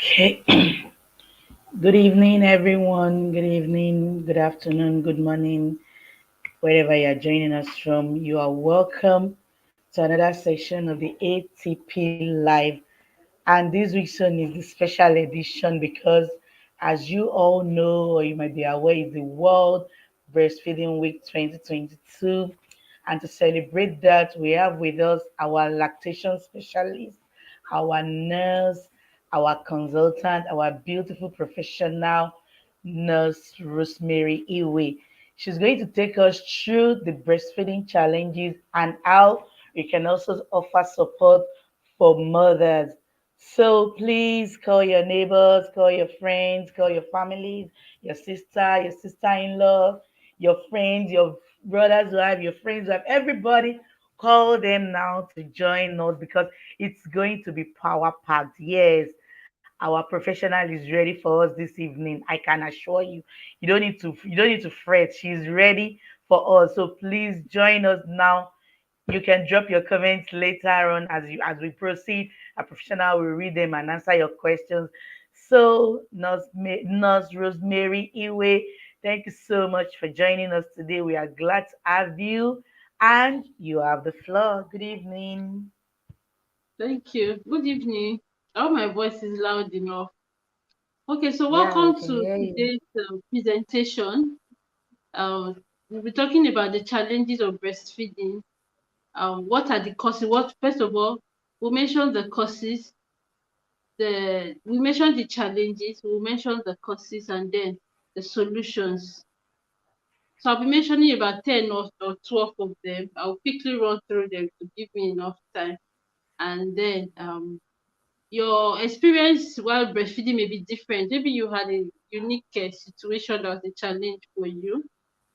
Okay. Good evening, everyone. Good evening, good afternoon, good morning, wherever you're joining us from. You are welcome to another session of the ATP Live. And this week's one is the special edition because, as you all know, or you might be aware, it's the World Breastfeeding Week 2022. And to celebrate that, we have with us our lactation specialist, our nurse, our consultant, our beautiful professional, Nurse Rosemary Iweh. She's going to take us through the breastfeeding challenges and how we can also offer support for mothers. So please call your neighbors, call your friends, call your families, your sister-in-law, your friends, your brothers wife, your friends wife, everybody. Call them now to join us because it's going to be power packed. Yes, our professional is ready for us this evening. I can assure you. You don't need to fret. She's ready for us. So please join us now. You can drop your comments later on as we proceed. A professional will read them and answer your questions. So, Nurse Rosemary Iwe, thank you so much for joining us today. We are glad to have you, and you have the floor. Good evening. Thank you. Good evening. I hope my voice is loud enough. Okay, so Yeah, we welcome can to hear you. today's presentation. We'll be talking about the challenges of breastfeeding. What are the causes? What first of all, we'll mention the causes. We mention the challenges. We'll mention the causes and then the solutions. So I'll be mentioning about 10 or 12 of them. I'll quickly run through them to give me enough time, and then your experience while breastfeeding may be different. Maybe you had a unique situation that was a challenge for you.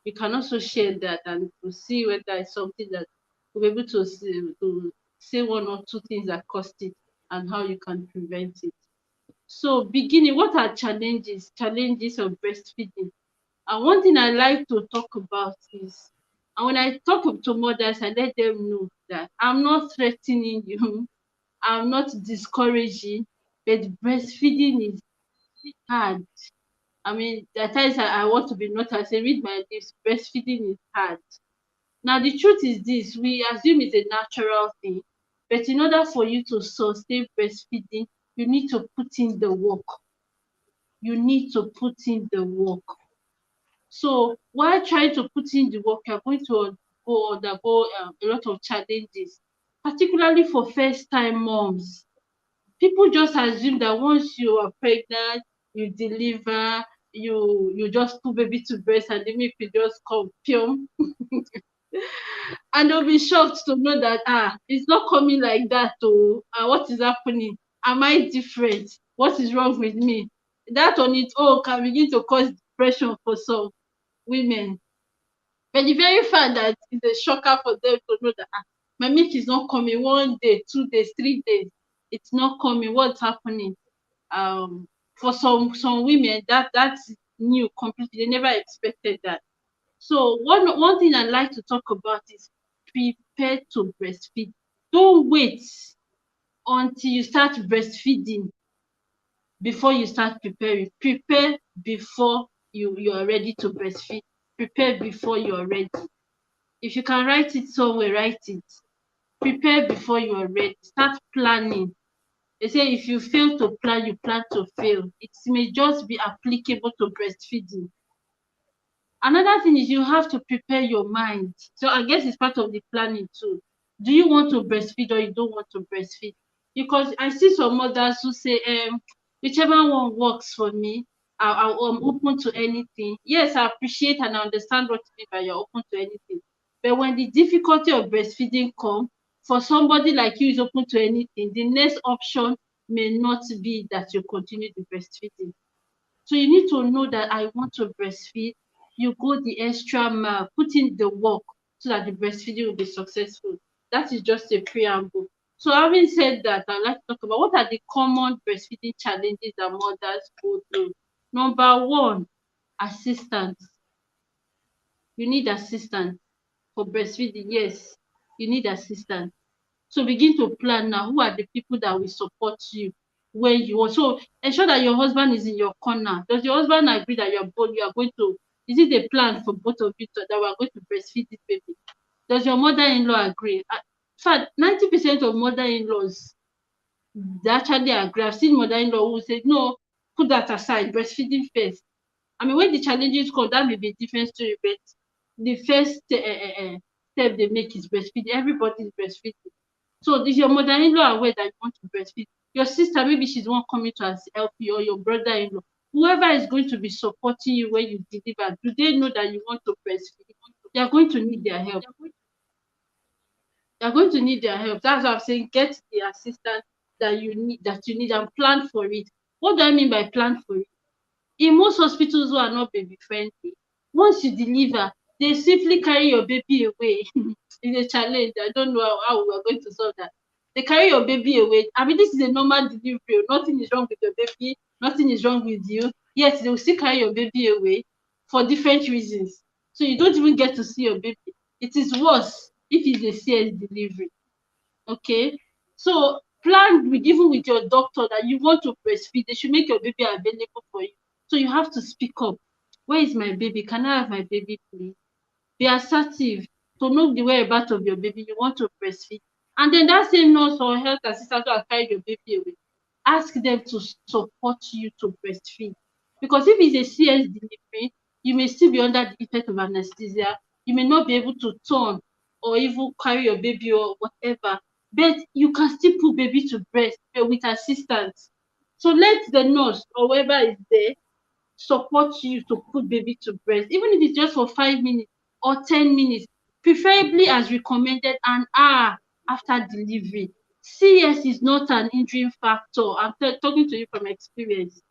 You can also share that and to see whether it's something that you'll be able to say one or two things that caused it and how you can prevent it. So, beginning, what are challenges? Challenges of breastfeeding. And one thing I like to talk about is, and when I talk to mothers, I let them know that I'm not threatening you, I'm not discouraging, but breastfeeding is hard. I mean, there are times I want to be not. I say, read my lips, breastfeeding is hard. Now, the truth is this, we assume it's a natural thing, but in order for you to sustain breastfeeding, you need to put in the work. You need to put in the work. So, while trying to put in the work, you're going to undergo a lot of challenges, particularly for first time moms. People just assume that once you are pregnant, you deliver, you just put baby to breast and the milk will just come pure. And they'll be shocked to know that it's not coming like that. Oh, what is happening? Am I different? What is wrong with me? That on its own can begin to cause depression for some women. But the very fact that it's a shocker for them to know that my milk is not coming 1 day, 2 days, 3 days, it's not coming. What's happening? For some women, that's new completely. They never expected that. So one thing I like to talk about is prepare to breastfeed. Don't wait until you start breastfeeding before you start preparing. Prepare before you are ready to breastfeed. Prepare before you are ready. If you can write it somewhere, write it. Prepare before you are ready. Start planning. They say if you fail to plan, you plan to fail. It may just be applicable to breastfeeding. Another thing is you have to prepare your mind. So I guess it's part of the planning too. Do you want to breastfeed or you don't want to breastfeed? Because I see some mothers who say, whichever one works for me, I'm open to anything. Yes, I appreciate and I understand what you mean by you're open to anything. But when the difficulty of breastfeeding comes, for somebody like you is open to anything, the next option may not be that you continue the breastfeeding. So you need to know that I want to breastfeed. You go the extra mile, put in the work so that the breastfeeding will be successful. That is just a preamble. So having said that, I'd like to talk about what are the common breastfeeding challenges that mothers go through. Number one, assistance. You need assistance for breastfeeding. Yes, you need assistance. So begin to plan now. Who are the people that will support you? when you want. So ensure that your husband is in your corner. Does your husband agree that you are going to, is it a plan for both of you that we are going to breastfeed this baby? Does your mother-in-law agree? In fact, 90% of mother-in-laws, they actually agree. I've seen mother-in-law who said, no, put that aside, breastfeeding first. I mean, when the challenges come, that may be a different story, but the first step they make is breastfeeding. Everybody is breastfeeding. So is your mother-in-law aware that you want to breastfeed? Your sister, maybe she's the one coming to help you, or your brother-in-law. Whoever is going to be supporting you when you deliver, do they know that you want to breastfeed? They are going to need their help. You're going to need their help. That's why I'm saying get the assistance that you need and plan for it. What do I mean by plan for it? In most hospitals who are not baby friendly, once you deliver, they simply carry your baby away. It's a challenge. I don't know how we're going to solve that. They carry your baby away. I mean, this is a normal delivery. Nothing is wrong with your baby. Nothing is wrong with you. Yet they will still carry your baby away for different reasons. So you don't even get to see your baby. It is worse if it's a CS delivery. Okay, so plan with, even with your doctor, that you want to breastfeed. They should make your baby available for you. So you have to speak up. Where is my baby? Can I have my baby, please? Be assertive to know the whereabouts of your baby. You want to breastfeed, and then that same nurse or health assistant who has carried your baby away, ask them to support you to breastfeed. Because if it's a CS delivery, you may still be under the effect of anesthesia. You may not be able to turn or even carry your baby or whatever, but you can still put baby to breast with assistance. So let the nurse or whoever is there support you to put baby to breast, even if it's just for 5 minutes or 10 minutes, preferably as recommended an hour after delivery. CS is not an injury factor. I'm talking to you from experience.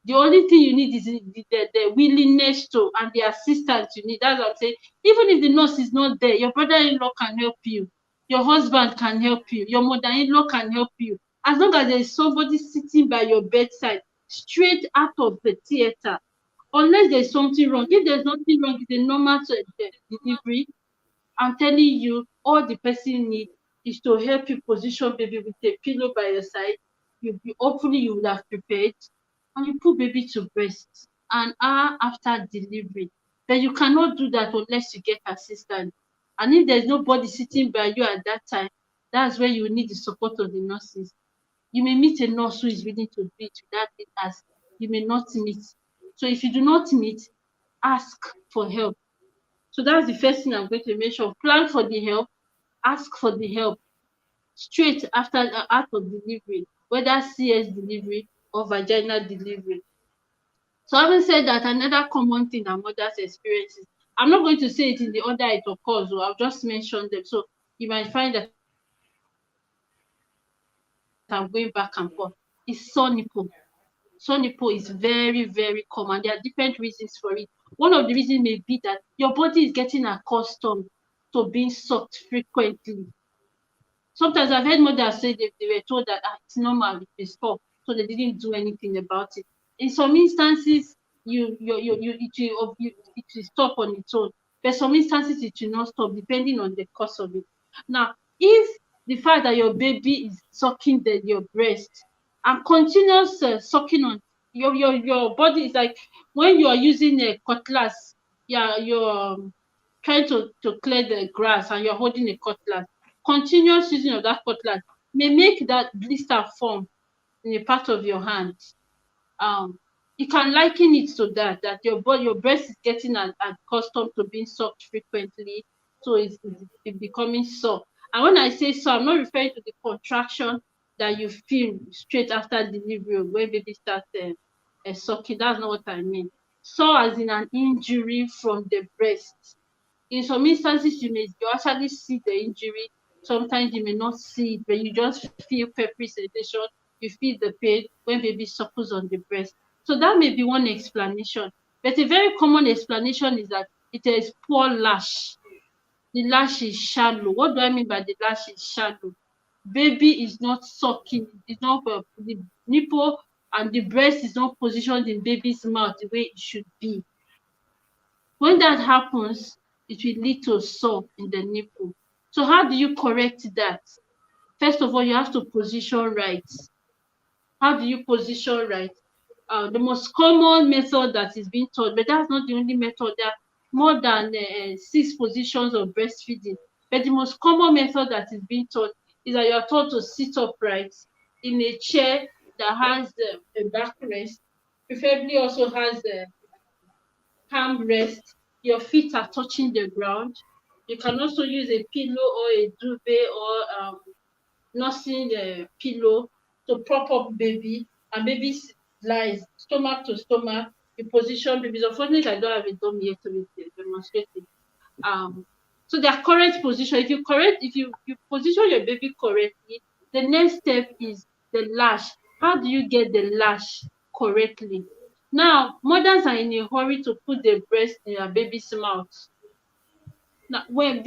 The only thing you need is the willingness to, and the assistance you need. That's what I'm saying. Even if the nurse is not there, your brother-in-law can help you, your husband can help you, your mother-in-law can help you. As long as there is somebody sitting by your bedside, straight out of the theater, unless there's something wrong. If there's nothing wrong, it's a normal delivery. I'm telling you, all the person needs is to help you position baby with a pillow by your side. Hopefully you will have prepared, and you put baby to breast an hour after delivery. But you cannot do that unless you get assistance. And if there's nobody sitting by you at that time, that's where you need the support of the nurses. You may meet a nurse who is willing to do it without it, as you may not meet. So if you do not meet, ask for help. So that's the first thing I'm going to mention. Plan for the help, ask for the help straight after out of delivery, whether CS delivery or vaginal delivery. So having said that, another common thing that mothers experience is, I'm not going to say it in the order it occurs, so I'll just mention them. So you might find that I'm going back and forth. Is sore nipple. Sore nipple is very, very common. There are different reasons for it. One of the reasons may be that your body is getting accustomed to being sucked frequently. Sometimes I've heard mothers say they were told that it's normal if they stop, so they didn't do anything about it. In some instances, it will stop on its own, but some instances it will not stop depending on the cause of it. Now, if the fact that your baby is sucking your breast and continuous sucking on your body, is like when you are using a cutlass, yeah, you're trying to clear the grass and you're holding a cutlass. Continuous using of that cutlass may make that blister form in a part of your hand. um you can liken it to that your body, your breast is getting accustomed to being sucked frequently, so it's becoming sore. And when I say sore, I'm not referring to the contraction that you feel straight after delivery or when baby starts sucking. That's not what I mean. Sore as in an injury from the breast. In some instances you actually see the injury. Sometimes you may not see it, but you just feel peppery sensation. You feel the pain when baby suckles on the breast. So that may be one explanation. But a very common explanation is that it is poor lash. The lash is shallow. What do I mean by the lash is shallow? Baby is not sucking. It's not the nipple and the breast is not positioned in baby's mouth the way it should be. When that happens, it will lead to sore in the nipple. So how do you correct that? First of all, you have to position right. How do you position right? The most common method that is being taught, but that's not the only method. There are more than 6 positions of breastfeeding. But the most common method that is being taught is that you are taught to sit upright in a chair that has a backrest, preferably also has a arm rest. Your feet are touching the ground. You can also use a pillow or a duvet or nursing pillow to prop up baby, and baby lies stomach to stomach. You position babies. Unfortunately, I don't have a dummy here to demonstrate it. Um, so their correct position. If you position your baby correctly, the next step is the latch. How do you get the latch correctly? Now, mothers are in a hurry to put the breast in their baby's mouth. Now, when a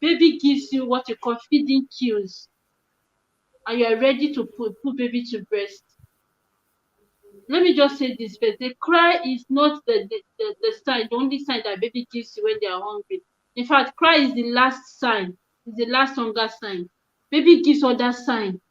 baby gives you what you call feeding cues, and you are ready to put baby to breast, let me just say this first. The cry is not the sign, the only sign that baby gives you when they are hungry. In fact, cry is the last sign, is the last hunger sign. Baby gives other sign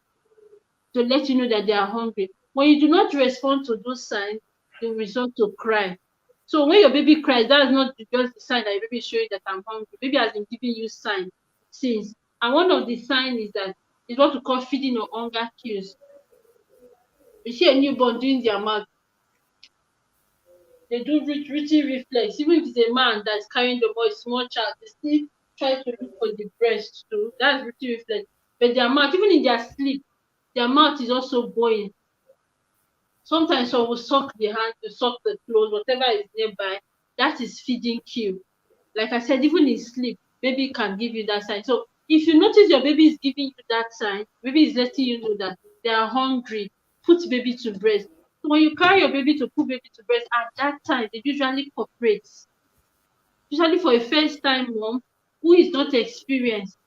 to let you know that they are hungry. When you do not respond to those signs, they resort to cry. So when your baby cries, that's not just the sign that your baby is showing that I'm hungry. Baby has been giving you signs since. And one of the signs is what we call feeding or hunger cues. You see a newborn doing their mouth, they do reaching reflex. Even if it's a man that's carrying the boy, small child, they still try to look for the breast too. That's reaching reflex. But their mouth, even in their sleep, their mouth is also going. Sometimes some will suck the hand, to suck the clothes, whatever is nearby. That is feeding cue. Like I said, even in sleep, baby can give you that sign. So if you notice your baby is giving you that sign, baby is letting you know that they are hungry, put baby to breast. So when you carry your baby to put baby to breast, at that time they usually cooperate. Usually for a first time mom who is not experienced,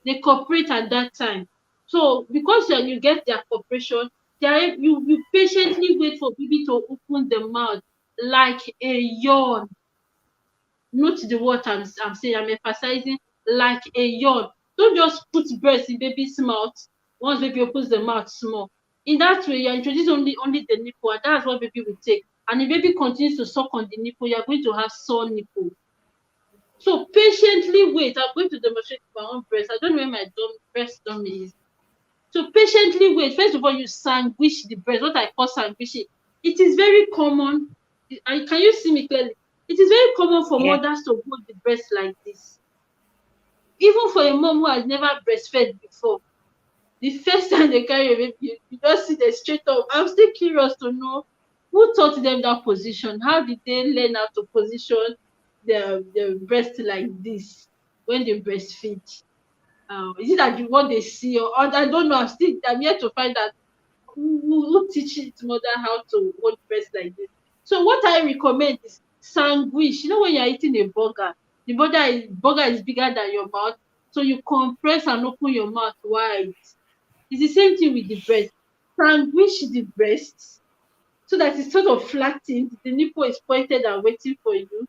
they cooperate at that time. So because you get their cooperation, you patiently wait for baby to open the mouth like a yawn. Note the word I'm saying, I'm emphasizing like a yawn. Don't just put breast in baby's mouth once baby opens the mouth small. In that way, you're introducing only the nipple, and that's what baby will take. And if baby continues to suck on the nipple, you're going to have sore nipple. So patiently wait. I'm going to demonstrate my own breast. I don't know where my breast dummy is. So patiently wait. First of all, you sandwich the breast, what I call sandwiching. It is very common. Can you see me clearly? It is very common for Yeah. mothers to hold the breast like this. Even for a mom who has never breastfed before, the first time they carry a baby, you just see the straight up. I'm still curious to know who taught them that position. How did they learn how to position the breast like this when they breastfeed? Is it that what they see, or I don't know? I'm yet to find out who teaches mother how to hold breast like this. So what I recommend is sandwich. You know, when you're eating a burger, the burger is bigger than your mouth, so you compress and open your mouth wide. It's the same thing with the breast. Sandwich the breast so that it's sort of flattened. The nipple is pointed and waiting for you.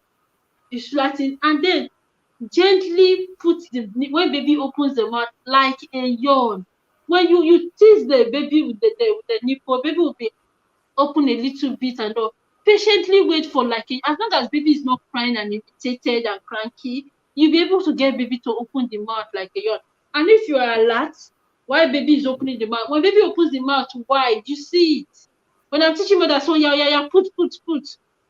It's flattened, and then gently put when baby opens the mouth like a yawn. When you tease the baby with the nipple, baby will be open a little bit and all. Patiently wait for as long as baby is not crying and irritated and cranky, you'll be able to get baby to open the mouth like a yawn. And if you are alert while baby is opening the mouth, when baby opens the mouth wide, you see it. When I'm teaching mothers, so yeah, put,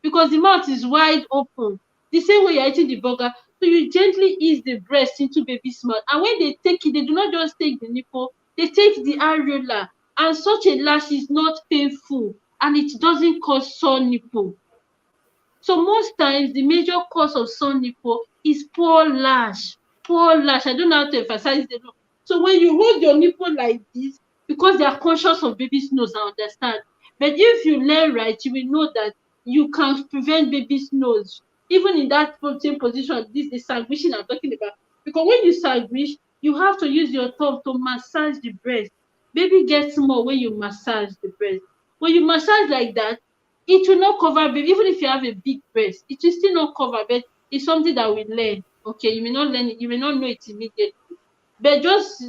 because the mouth is wide open. The same way you're eating the burger, so you gently ease the breast into baby's mouth. And when they take it, they do not just take the nipple, they take the areola. And such a lash is not painful, and it doesn't cause sore nipple. So most times the major cause of sore nipple is poor lash. Poor lash. I don't know how to emphasize the law. So when you hold your nipple like this, because they are conscious of baby's nose, I understand. But if you learn right, you will know that you can prevent baby's nose. Even in that same position, this is sandwiching I'm talking about. Because when you sandwich, you have to use your thumb to massage the breast. Baby gets more when you massage the breast. When you massage like that, it will not cover baby. Even if you have a big breast, it will still not cover, but it's something that we learn. Okay, you may not learn it, you may not know it immediately, but just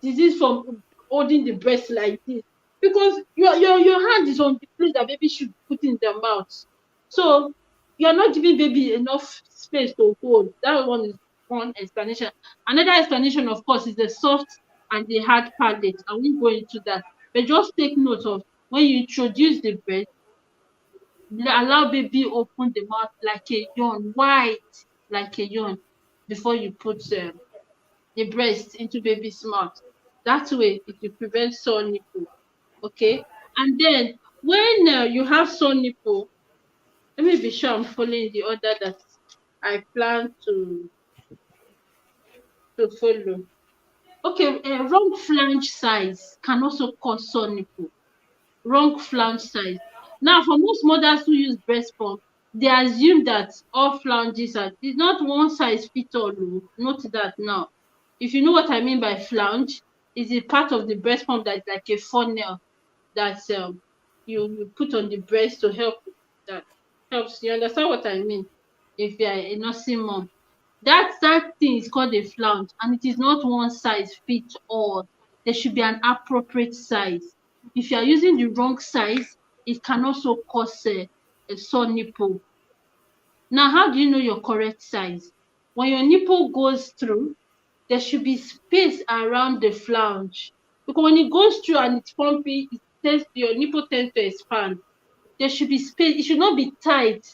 disease from holding the breast like this, because your hand is on the place that baby should put in their mouth. So you're not giving baby enough space to hold. That one is one explanation. Another explanation, of course, is the soft and the hard palate. I won't go into that, but just take note of when you introduce the breast, allow baby open the mouth like a yawn, wide like a yawn, before you put the breast into baby's mouth. That way, it will prevent sore nipple. Okay, and then when you have sore nipple, let me be sure I'm following the order that I plan to follow. Okay, wrong flange size can also cause sore nipple. Wrong flange size. Now, for most mothers who use breast pump, they assume that all flanges are, it's not one size fits all. Oh. Note that now. If you know what I mean by flange, is a part of the breast pump that's like a funnel that you put on the breast to help, that helps. You understand what I mean? If you are a nursing mom, that thing is called a flange, and it is not one size fits all. There should be an appropriate size. If you are using the wrong size, it can also cause a sore nipple. Now, how do you know your correct size? When your nipple goes through, there should be space around the flange, because when it goes through and it's pumping, your nipple tends to expand. There should be space. It should not be tight.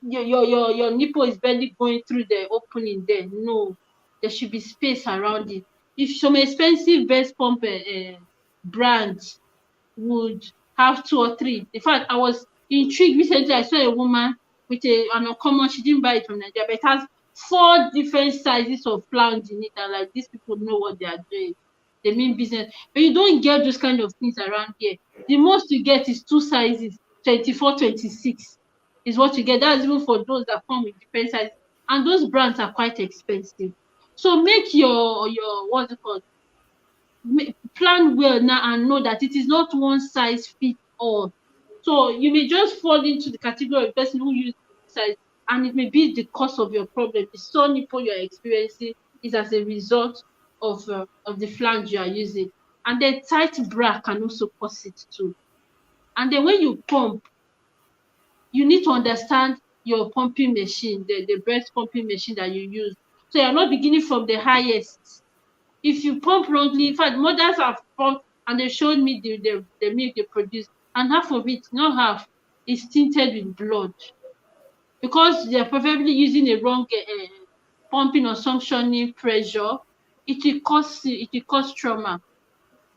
Your nipple is barely going through the opening there. No, there should be space around it. If some expensive breast pump brands would have two or three. In fact, I was intrigued recently. I saw a woman with an uncommon, she didn't buy it from Nigeria, but it has four different sizes of flange in it. And like, these people know what they are doing. They mean business. But you don't get those kind of things around here. The most you get is two sizes, 24, 26 is what you get. That's even for those that come with different sizes. And those brands are quite expensive. So make your what's it called? Plan well now and know that it is not one size fits all. So you may just fall into the category of person who use size, and it may be the cause of your problem. The sore nipple you are experiencing is as a result of the flange you are using. And then tight bra can also cause it too. And then when you pump, you need to understand your pumping machine, the breast pumping machine that you use. So you're not beginning from the highest. If you pump wrongly, in fact, mothers have pumped and they showed me the milk they produce, and half of it, not half, is tinted with blood, because they're probably using a wrong pumping or suctioning pressure. It will cause trauma.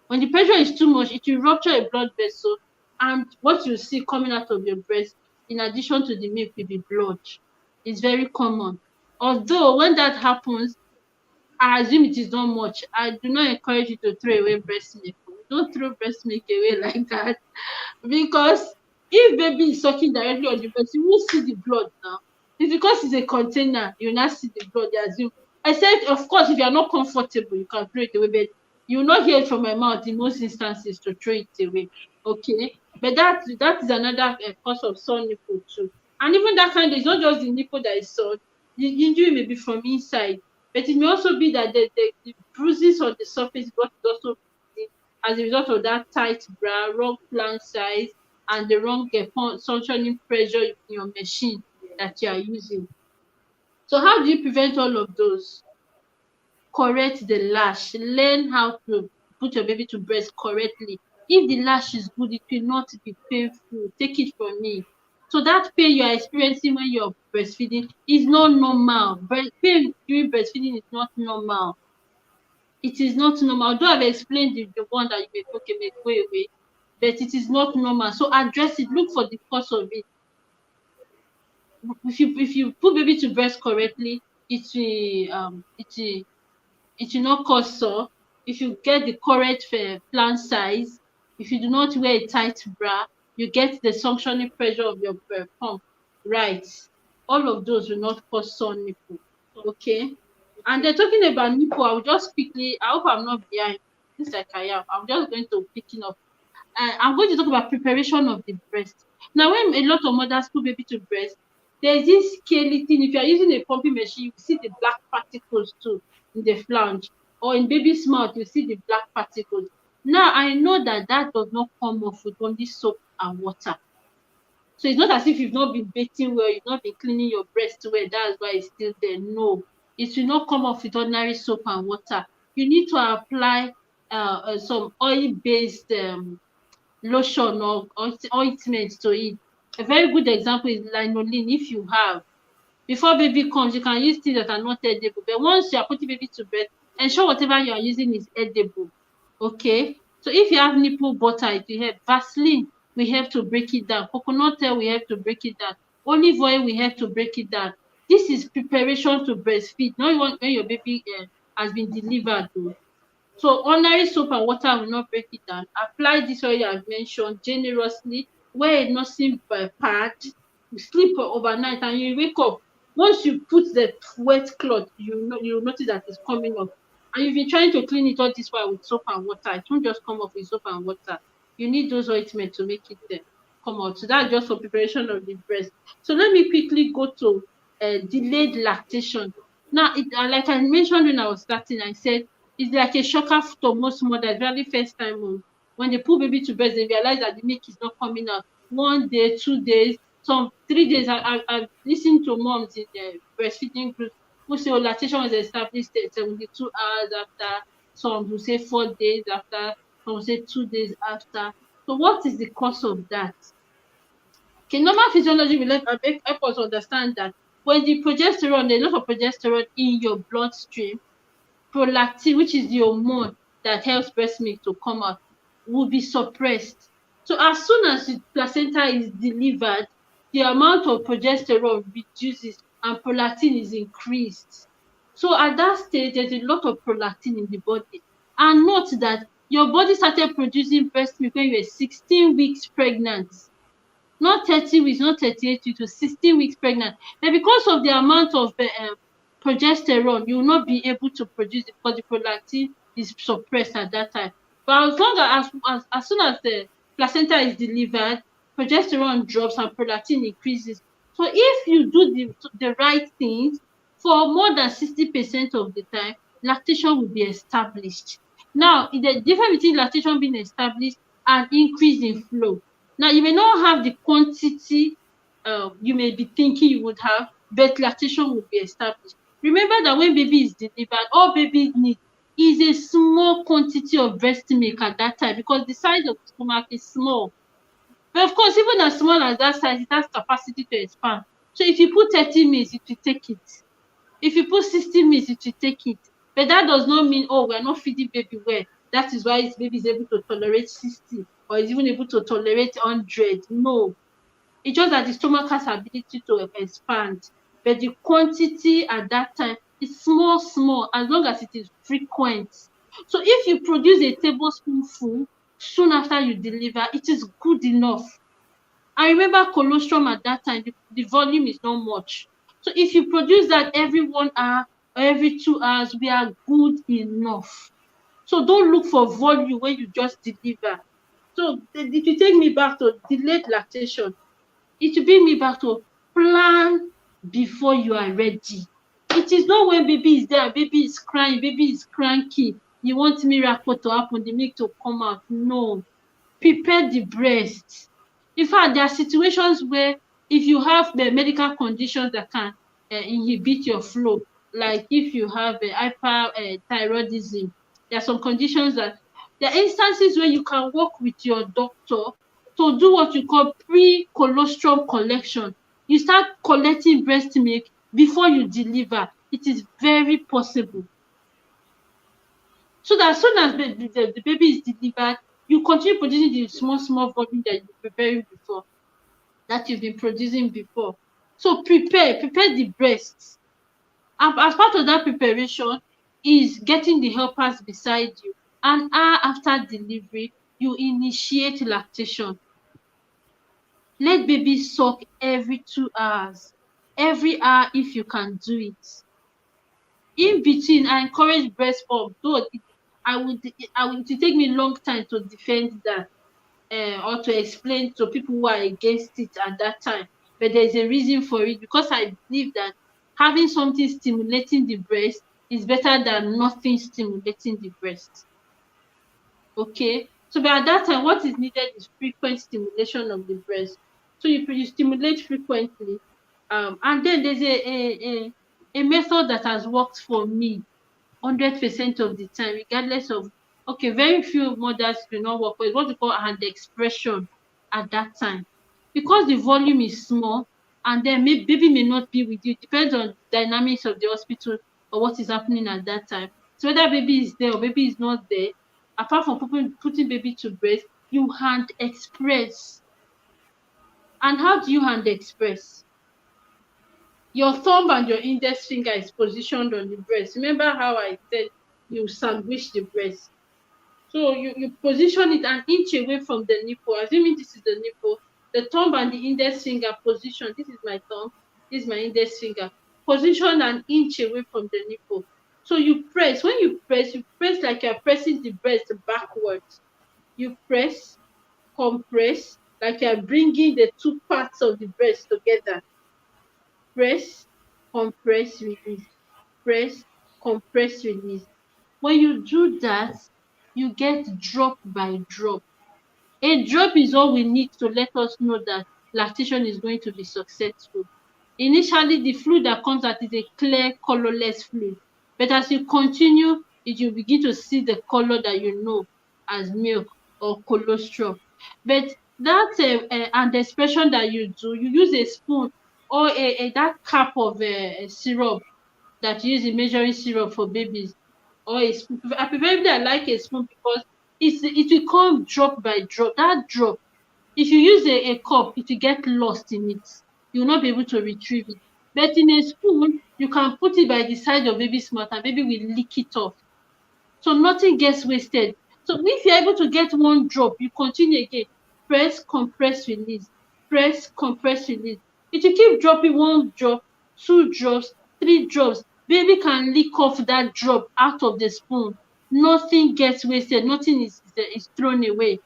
When the pressure is too much, it will rupture a blood vessel, and what you see coming out of your breast, in addition to the milk, will be blood. It's very common. Although when that happens, I assume it is not much. I do not encourage you to throw away breast milk. Don't throw breast milk away like that. Because if baby is sucking directly on the breast, you won't see the blood now. It's because it's a container, you will not see the blood, you assume. Except, of course, if you are not comfortable, you can throw it away. But you will not hear it from my mouth in most instances to throw it away. Okay? But that is another cause of sore nipple too. And even that kind, it's not just the nipple that is sore. The injury may be from inside. But it may also be that the bruises on the surface is what is also as a result of that tight bra, wrong flange size, and the wrong suctioning pressure in your machine that you are using. So how do you prevent all of those? Correct the lash. Learn how to put your baby to breast correctly. If the lash is good, it will not be painful. Take it from me. So that pain you are experiencing when you're breastfeeding is not normal. Pain during breastfeeding is not normal. It is not normal. Although I've explained the one that you may okay, may go away, but it is not normal. So address it. Look for the cause of it. If you put baby to breast correctly, it will not cause sore. If you get the correct plant size, if you do not wear a tight bra, you get the suctioning pressure of your pump right. All of those will not cause sore nipple. Okay. And then talking about nipple, I'll just quickly, I hope I'm not behind. This like I am. I'm just going to picking up. I'm going to talk about preparation of the breast. Now, when a lot of mothers put baby to breast, there's this scaly thing. If you're using a pumping machine, you see the black particles too in the flange. Or in baby's mouth, you see the black particles. Now I know that that does not come off with only soap and water. So it's not as if you've not been bathing well, you've not been cleaning your breast well, that's why it's still there. No, it will not come off with ordinary soap and water. You need to apply some oil-based lotion or ointment to it. A very good example is lanolin. If you have, before baby comes, you can use things that are not edible. But once you are putting baby to bed, ensure whatever you are using is edible. Okay. So if you have nipple butter, it will help. Vaseline, we have to break it down. Coconut oil, we have to break it down. Olive oil, we have to break it down. This is preparation to breastfeed. Not when your baby has been delivered. Though. So ordinary soap and water will not break it down. Apply this oil I've mentioned generously. Wear a nursing pad. You sleep overnight and you wake up. Once you put the wet cloth, you notice that it's coming off. And you've been trying to clean it all this while with soap and water. It won't just come off with soap and water. You need those ointment to make it come out. So that's just for preparation of the breast. So let me quickly go to delayed lactation. Now, like I mentioned when I was starting, I said it's like a shocker to most mothers, really first time when they put baby to breast, they realize that the milk is not coming out. 1 day, 2 days, some 3 days. I've listened to moms in the breastfeeding group who say lactation was established 72 hours after, some who say 4 days after, some will say 2 days after. So what is the cause of that? Okay, normal physiology will help us understand that when the progesterone, there's a lot of progesterone in your bloodstream, prolactin, which is the hormone that helps breast milk to come out, will be suppressed. So as soon as the placenta is delivered, the amount of progesterone reduces and prolactin is increased. So at that stage, there's a lot of prolactin in the body. And note that your body started producing breast milk when you were 16 weeks pregnant. Not 30 weeks, not 38 weeks, to 16 weeks pregnant. But because of the amount of progesterone, you will not be able to produce it because the prolactin is suppressed at that time. But as long as soon as the placenta is delivered, progesterone drops and prolactin increases. So if you do the right things, for more than 60% of the time, lactation will be established. Now, the difference between lactation being established and increase in flow. Now, you may not have the quantity you may be thinking you would have, but lactation will be established. Remember that when baby is delivered, all baby needs is a small quantity of breast milk at that time because the size of the stomach is small. But of course, even as small as that size, it has capacity to expand. So if you put 30 mils, it will take it. If you put 60 mils, it will take it. But that does not mean, oh, we're not feeding baby well. That is why his baby is able to tolerate 60 or is even able to tolerate 100. No. It's just that the stomach has ability to expand. But the quantity at that time is small, as long as it is frequent. So if you produce a tablespoonful soon after you deliver, it is good enough. I remember colostrum at that time, the volume is not much. So if you produce that every 1 hour or every 2 hours, we are good enough. So don't look for volume when you just deliver. So it will take me back to delayed lactation. It will bring me back to plan before you are ready. It is not when baby is there, baby is crying, baby is cranky, you want miracle to happen, the milk to come out. No. Prepare the breast. In fact, there are situations where if you have the medical conditions that can inhibit your flow, like if you have hyperthyroidism, there are some conditions that there are instances where you can work with your doctor to do what you call pre-colostrum collection. You start collecting breast milk before you deliver. It is very possible. So that as soon as the baby is delivered, you continue producing the small volume that you've been preparing before, that you've been producing before. So prepare the breasts. And as part of that preparation is getting the helpers beside you. An hour after delivery, you initiate lactation. Let baby suck every 2 hours. Every hour if you can do it. In between, I encourage breast pump, though it will take me a long time to defend that or to explain to people who are against it at that time. But there's a reason for it because I believe that having something stimulating the breast is better than nothing stimulating the breast. Okay, so by that time, what is needed is frequent stimulation of the breast. So you stimulate frequently, and then there's a method that has worked for me 100% of the time, regardless of, okay, very few mothers do not work with what we call hand expression at that time, because the volume is small, and then baby may not be with you. Depends on dynamics of the hospital or what is happening at that time. So whether baby is there or baby is not there, apart from putting baby to breast, you hand express. And how do you hand express? Your thumb and your index finger is positioned on the breast. Remember how I said you sandwich the breast? So you position it an inch away from the nipple. Assuming this is the nipple, the thumb and the index finger position. This is my thumb, this is my index finger. Position an inch away from the nipple. So you press. When you press like you're pressing the breast backwards. You press, compress, like you're bringing the two parts of the breast together. Press, compress, release. Press, compress, release. When you do that, you get drop by drop. A drop is all we need to let us know that lactation is going to be successful. Initially, the fluid that comes out is a clear, colorless fluid. But as you continue, you begin to see the color that you know as milk or colostrum. But that and the expression that you do, you use a spoon or that cup of syrup that you use in measuring syrup for babies, or a spoon. Preferably, I like a spoon because it will come drop by drop. That drop, if you use a cup, it will get lost in it. You will not be able to retrieve it. But in a spoon, you can put it by the side of baby's mouth and baby will lick it off. So nothing gets wasted. So if you're able to get one drop, you continue again. Press, compress, release. Press, compress, release. If you keep dropping one drop, two drops, three drops, baby can lick off that drop out of the spoon. Nothing gets wasted. Nothing is thrown away.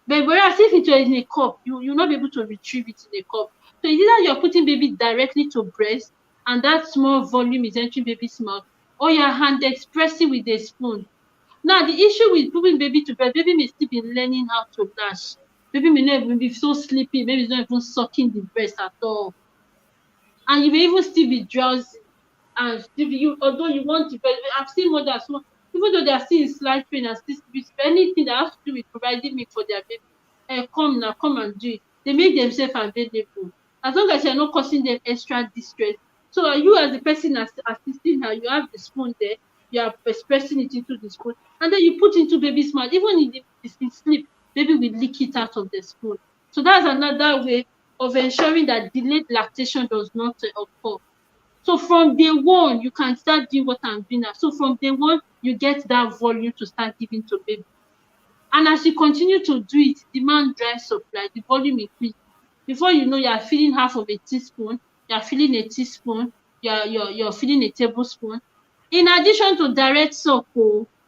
But whereas if it were in a cup, you'll not be able to retrieve it in a cup. So it's either you're putting baby directly to breast and that small volume is entering baby's mouth, or you're hand expressing with a spoon. Now, the issue with putting baby to breast, baby may still be learning how to latch. Baby may not even be so sleepy, maybe it's not even sucking the breast at all. And you may even still be drowsy. And still be, although you want to, I've seen mothers who, even though they are still in slight pain and still with anything that has to do with providing milk for their baby, come now, come and do it. They make themselves available. As long as you're not causing them extra distress. So you as the person assisting her, you have the spoon there, you are expressing it into the spoon, and then you put into baby's mouth. Even in sleep, baby will lick it out of the spoon. So that's another way of ensuring that delayed lactation does not occur. So from day one, you can start doing what I'm doing now. So from day one, you get that volume to start giving to baby. And as you continue to do it, demand drives supply, the volume increases. Before you know, you are filling half of a teaspoon, you are filling a teaspoon, you're filling a tablespoon. In addition to direct suck,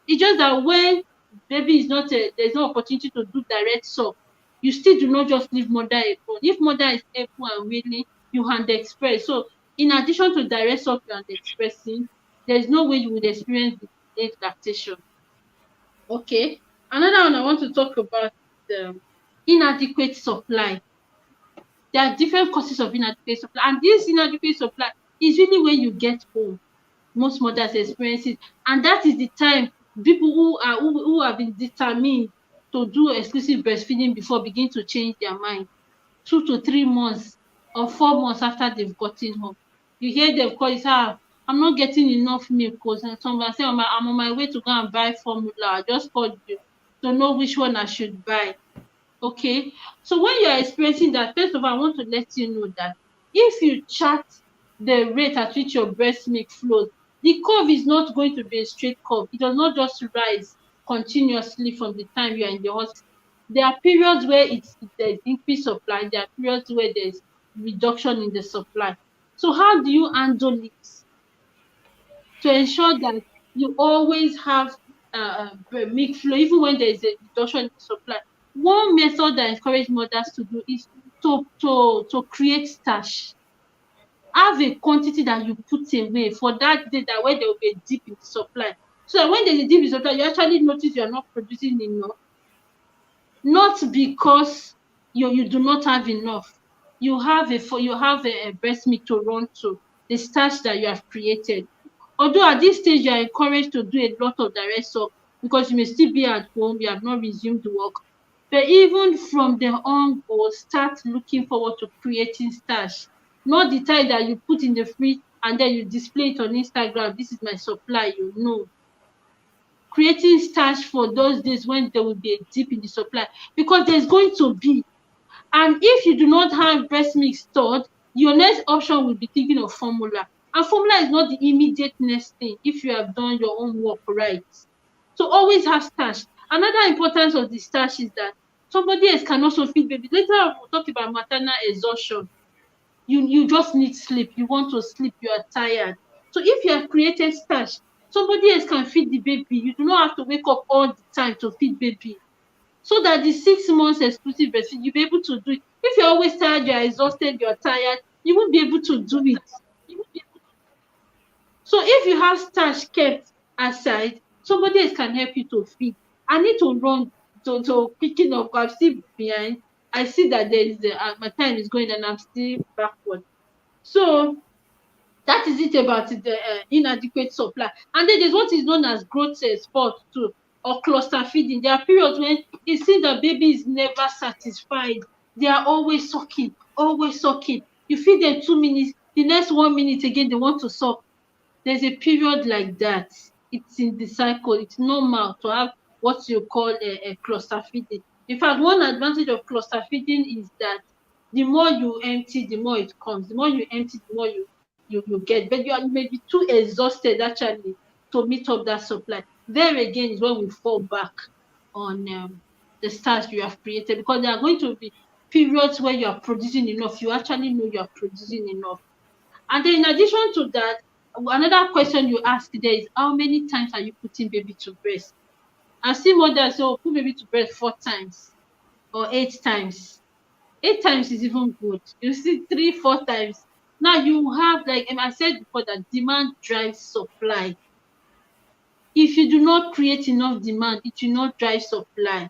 it's just that when baby is not there's no opportunity to do direct suck, you still do not just leave mother alone. If mother is able and willing, you hand express. So in addition to direct suck and expressing, there's no way you would experience the delayed lactation. Okay. Another one I want to talk about is inadequate supply. There are different causes of inadequate supply, and this inadequate supply is really when you get home. Most mothers experience it, and that is the time people who have been determined to do exclusive breastfeeding before begin to change their mind. 2 to 3 months or 4 months after they've gotten home, you hear them call it, I'm not getting enough milk. Because someone say, I'm on my way to go and buy formula. I just called you to know which one I should buy. Okay, so when you're experiencing that, first of all, I want to let you know that if you chart the rate at which your breast milk flows, the curve is not going to be a straight curve. It does not just rise continuously from the time you are in the hospital. There are periods where there's increased supply, there are periods where there's reduction in the supply. So how do you handle it to ensure that you always have milk flow even when there is a reduction in supply? One method that I encourage mothers to do is to create stash. Have a quantity that you put away for that day that where there will be a dip in the supply. So that when there's a dip in supply, you actually notice you are not producing enough, not because you do not have enough. You have a breast milk to run to, the starch that you have created. Although at this stage you are encouraged to do a lot of direct suck because you may still be at home, you have not resumed work. But even from the on go, start looking forward to creating starch. Not the type that you put in the fridge and then you display it on Instagram. This is my supply, you know. Creating starch for those days when there will be a dip in the supply, because there's going to be. And if you do not have breast milk stored, your next option will be thinking of formula. And formula is not the immediate next thing if you have done your own work right. So always have starch. Another importance of the starch is that somebody else can also feed baby. Later on, we'll talk about maternal exhaustion. You just need sleep. You want to sleep, you are tired. So if you have created starch, somebody else can feed the baby. You do not have to wake up all the time to feed baby. So that the 6 months exclusive breastfeed, you'll be able to do it. If you're always tired, you're exhausted, you're tired, you won't be able to do it. So if you have starch kept aside, somebody else can help you to feed. I need to run to picking up. I'm still behind. I see that there is my time is going and I'm still backward. So that is it about the inadequate supply. And then there's what is known as growth spot too, or cluster feeding. There are periods when you see the baby is never satisfied. They are always sucking, always sucking. You feed them 2 minutes, the next 1 minute again they want to suck. There's a period like that. It's in the cycle. It's normal to have what you call a cluster feeding. In fact, one advantage of cluster feeding is that the more you empty, the more it comes. The more you empty, the more you get. But you are maybe too exhausted actually to meet up that supply. There again is when we fall back on the starch you have created, because there are going to be periods where you are producing enough. You actually know you are producing enough. And then in addition to that, another question you ask there is how many times are you putting baby to breast? I see mothers say, oh, put baby to breast 4 times or 8 times. 8 times is even good. You see 3, 4 times. Now you have, like I said before, that demand drives supply. If you do not create enough demand, it will not drive supply.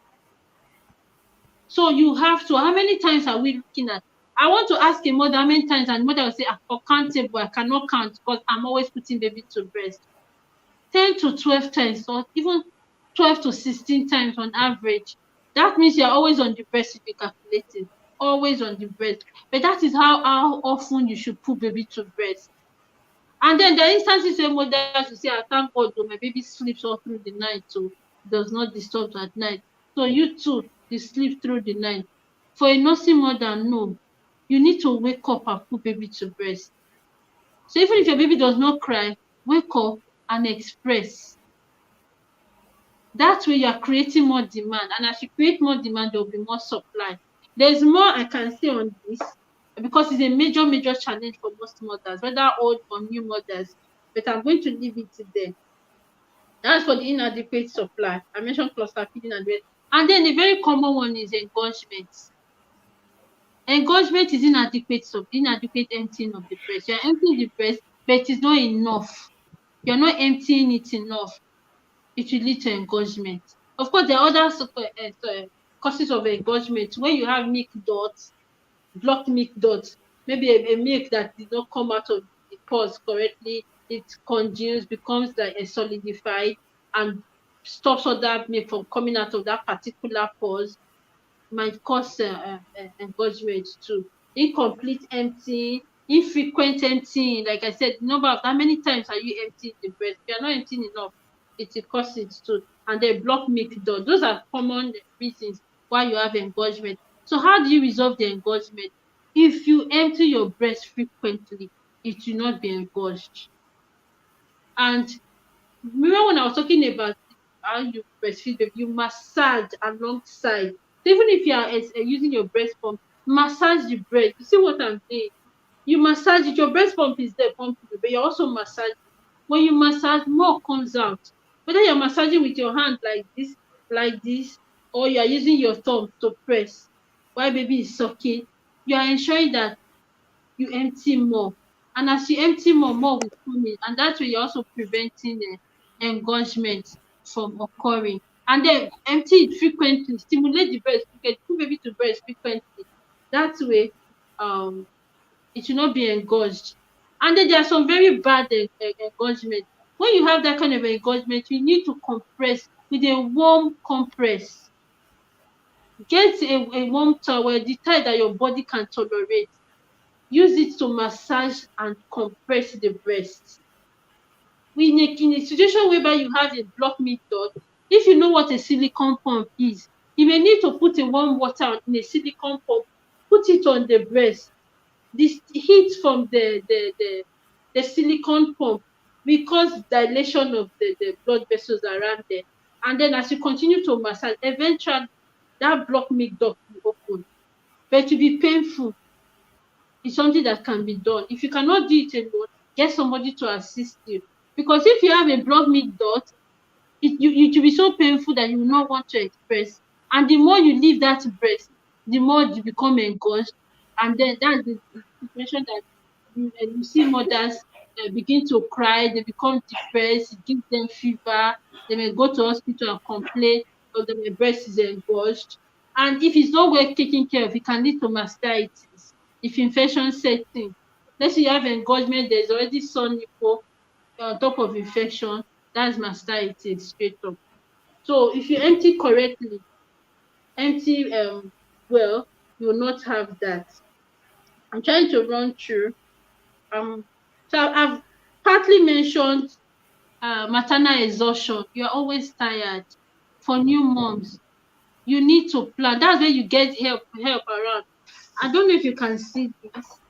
So you have to, how many times are we looking at? I want to ask a mother how many times, and mother will say, uncountable, I cannot count because I'm always putting baby to breast. 10 to 12 times, or even 12 to 16 times on average. That means you're always on the breast if you're calculating. Always on the breast. But that is how often you should put baby to breast. And then there are instances where mothers will say, I thank God, though, my baby sleeps all through the night, so does not disturb at night. So you too, you sleep through the night. For a nursing mother, no. You need to wake up and put baby to breast. So even if your baby does not cry, wake up and express. That way you are creating more demand. And as you create more demand, there will be more supply. There's more I can say on this because it's a major, major challenge for most mothers, whether old or new mothers. But I'm going to leave it there. That's for the inadequate supply. I mentioned cluster feeding and rest. And then a very common one is engorgement. Engorgement is inadequate emptying of the breast. You're emptying the breast, but it is not enough. You're not emptying it enough. It will lead to engorgement. Of course, there are other causes of engorgement. When you have milk dots, blocked milk dots, maybe a milk that did not come out of the pores correctly, it congeals, becomes like a solidified, and stops other milk from coming out of that particular pores, might cause engorgement too. Incomplete emptying, infrequent emptying, like I said, number of how many times are you emptying the breast? If you're not emptying enough, it will cause it too. And then block milk duct. Those are common reasons why you have engorgement. So how do you resolve the engorgement? If you empty your breast frequently, it will not be engorged. And remember when I was talking about how you breastfeed baby, you massage alongside. So even if you are using your breast pump, massage the breast. You see what I'm saying? You massage it. Your breast pump is there pumping, but you're also massaging. When you massage, more comes out. Whether you're massaging with your hand like this, or you are using your thumb to press while baby is sucking, you are ensuring that you empty more. And as you empty more, more will come in. And that way you're also preventing engorgement from occurring. And then empty it frequently, stimulate the breast frequently, put baby to breast frequently. That way, um, it should not be engorged. And then there are some very bad engorgement. When you have that kind of engorgement, you need to compress with a warm compress. Get a warm towel, the type that your body can tolerate. Use it to massage and compress the breast. In a situation whereby you have a blocked milk duct, if you know what a silicone pump is, you may need to put a warm water in a silicone pump, put it on the breast. This heat from the silicone pump will cause dilation of the blood vessels around there. And then as you continue to massage, eventually that blocked milk duct will open. But it will be painful. It's something that can be done. If you cannot do it alone, get somebody to assist you. Because if you have a blocked milk duct, it will be so painful that you will not want to express. And the more you leave that breast, the more you become engorged. And then that's the situation that you see mothers begin to cry, they become depressed, it gives them fever, they may go to hospital and complain, or the breast is engorged. And if it's not well taken care of, it can lead to mastitis. If infection sets in, let's say you have engorgement, there's already sore nipple on top of infection, that's mastitis straight up. So if you empty correctly, empty well, you will not have that. I'm trying to run through. Um, so I've partly mentioned maternal exhaustion. You're always tired. For new moms, you need to plan. That's where you get help around. I don't know if you can see this.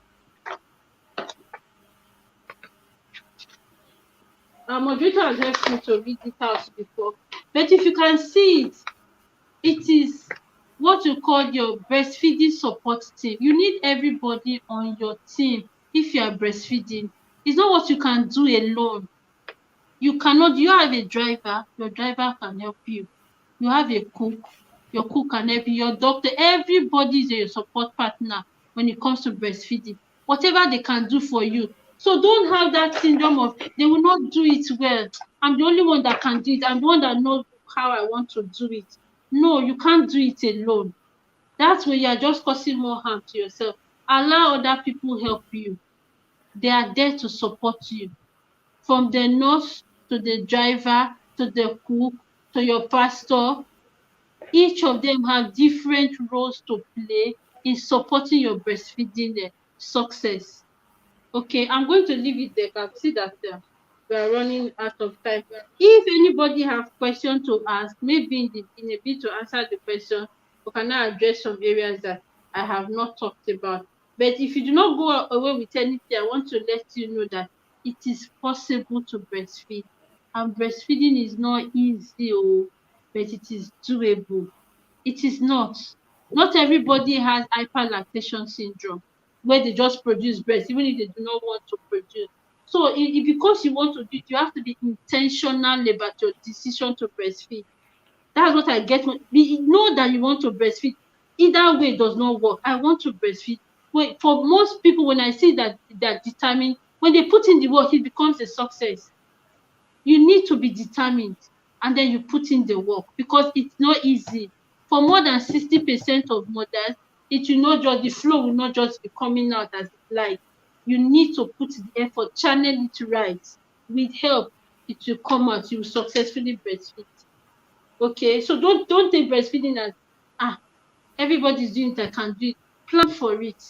Our moderator has helped me to read it out before. But if you can see it, it is what you call your breastfeeding support team. You need everybody on your team if you are breastfeeding. It's not what you can do alone. You cannot, you have a driver, your driver can help you. You have a cook, your cook can help you, your doctor, everybody is your support partner when it comes to breastfeeding. Whatever they can do for you. So don't have that syndrome of they will not do it well. I'm the only one that can do it. I'm the one that knows how I want to do it. No, you can't do it alone. That's where you're just causing more harm to yourself. Allow other people help you. They are there to support you. From the nurse to the driver to the cook to your pastor, each of them have different roles to play in supporting your breastfeeding success. Okay, I'm going to leave it there. I see that we are running out of time. If anybody have question to ask, maybe in a bit to answer the question, we can now address some areas that I have not talked about. But if you do not go away with anything, I want to let you know that it is possible to breastfeed. And breastfeeding is not easy, but it is doable. It is not. Not everybody has hyperlactation syndrome where they just produce breast even if they do not want to produce. So because you want to do it, you have to be intentional about your decision to breastfeed. That's what I get. Know that you want to breastfeed. Either way does not work. I want to breastfeed. For most people, when I see that they're determined, when they put in the work, it becomes a success. You need to be determined and then you put in the work because it's not easy. For more than 60% of mothers, it will not just, the flow will not just be coming out as it like. You need to put the effort, channel it right. With help, it will come out. You will successfully breastfeed. Okay, so don't take breastfeeding as everybody's doing it, I can do it. Plan for it.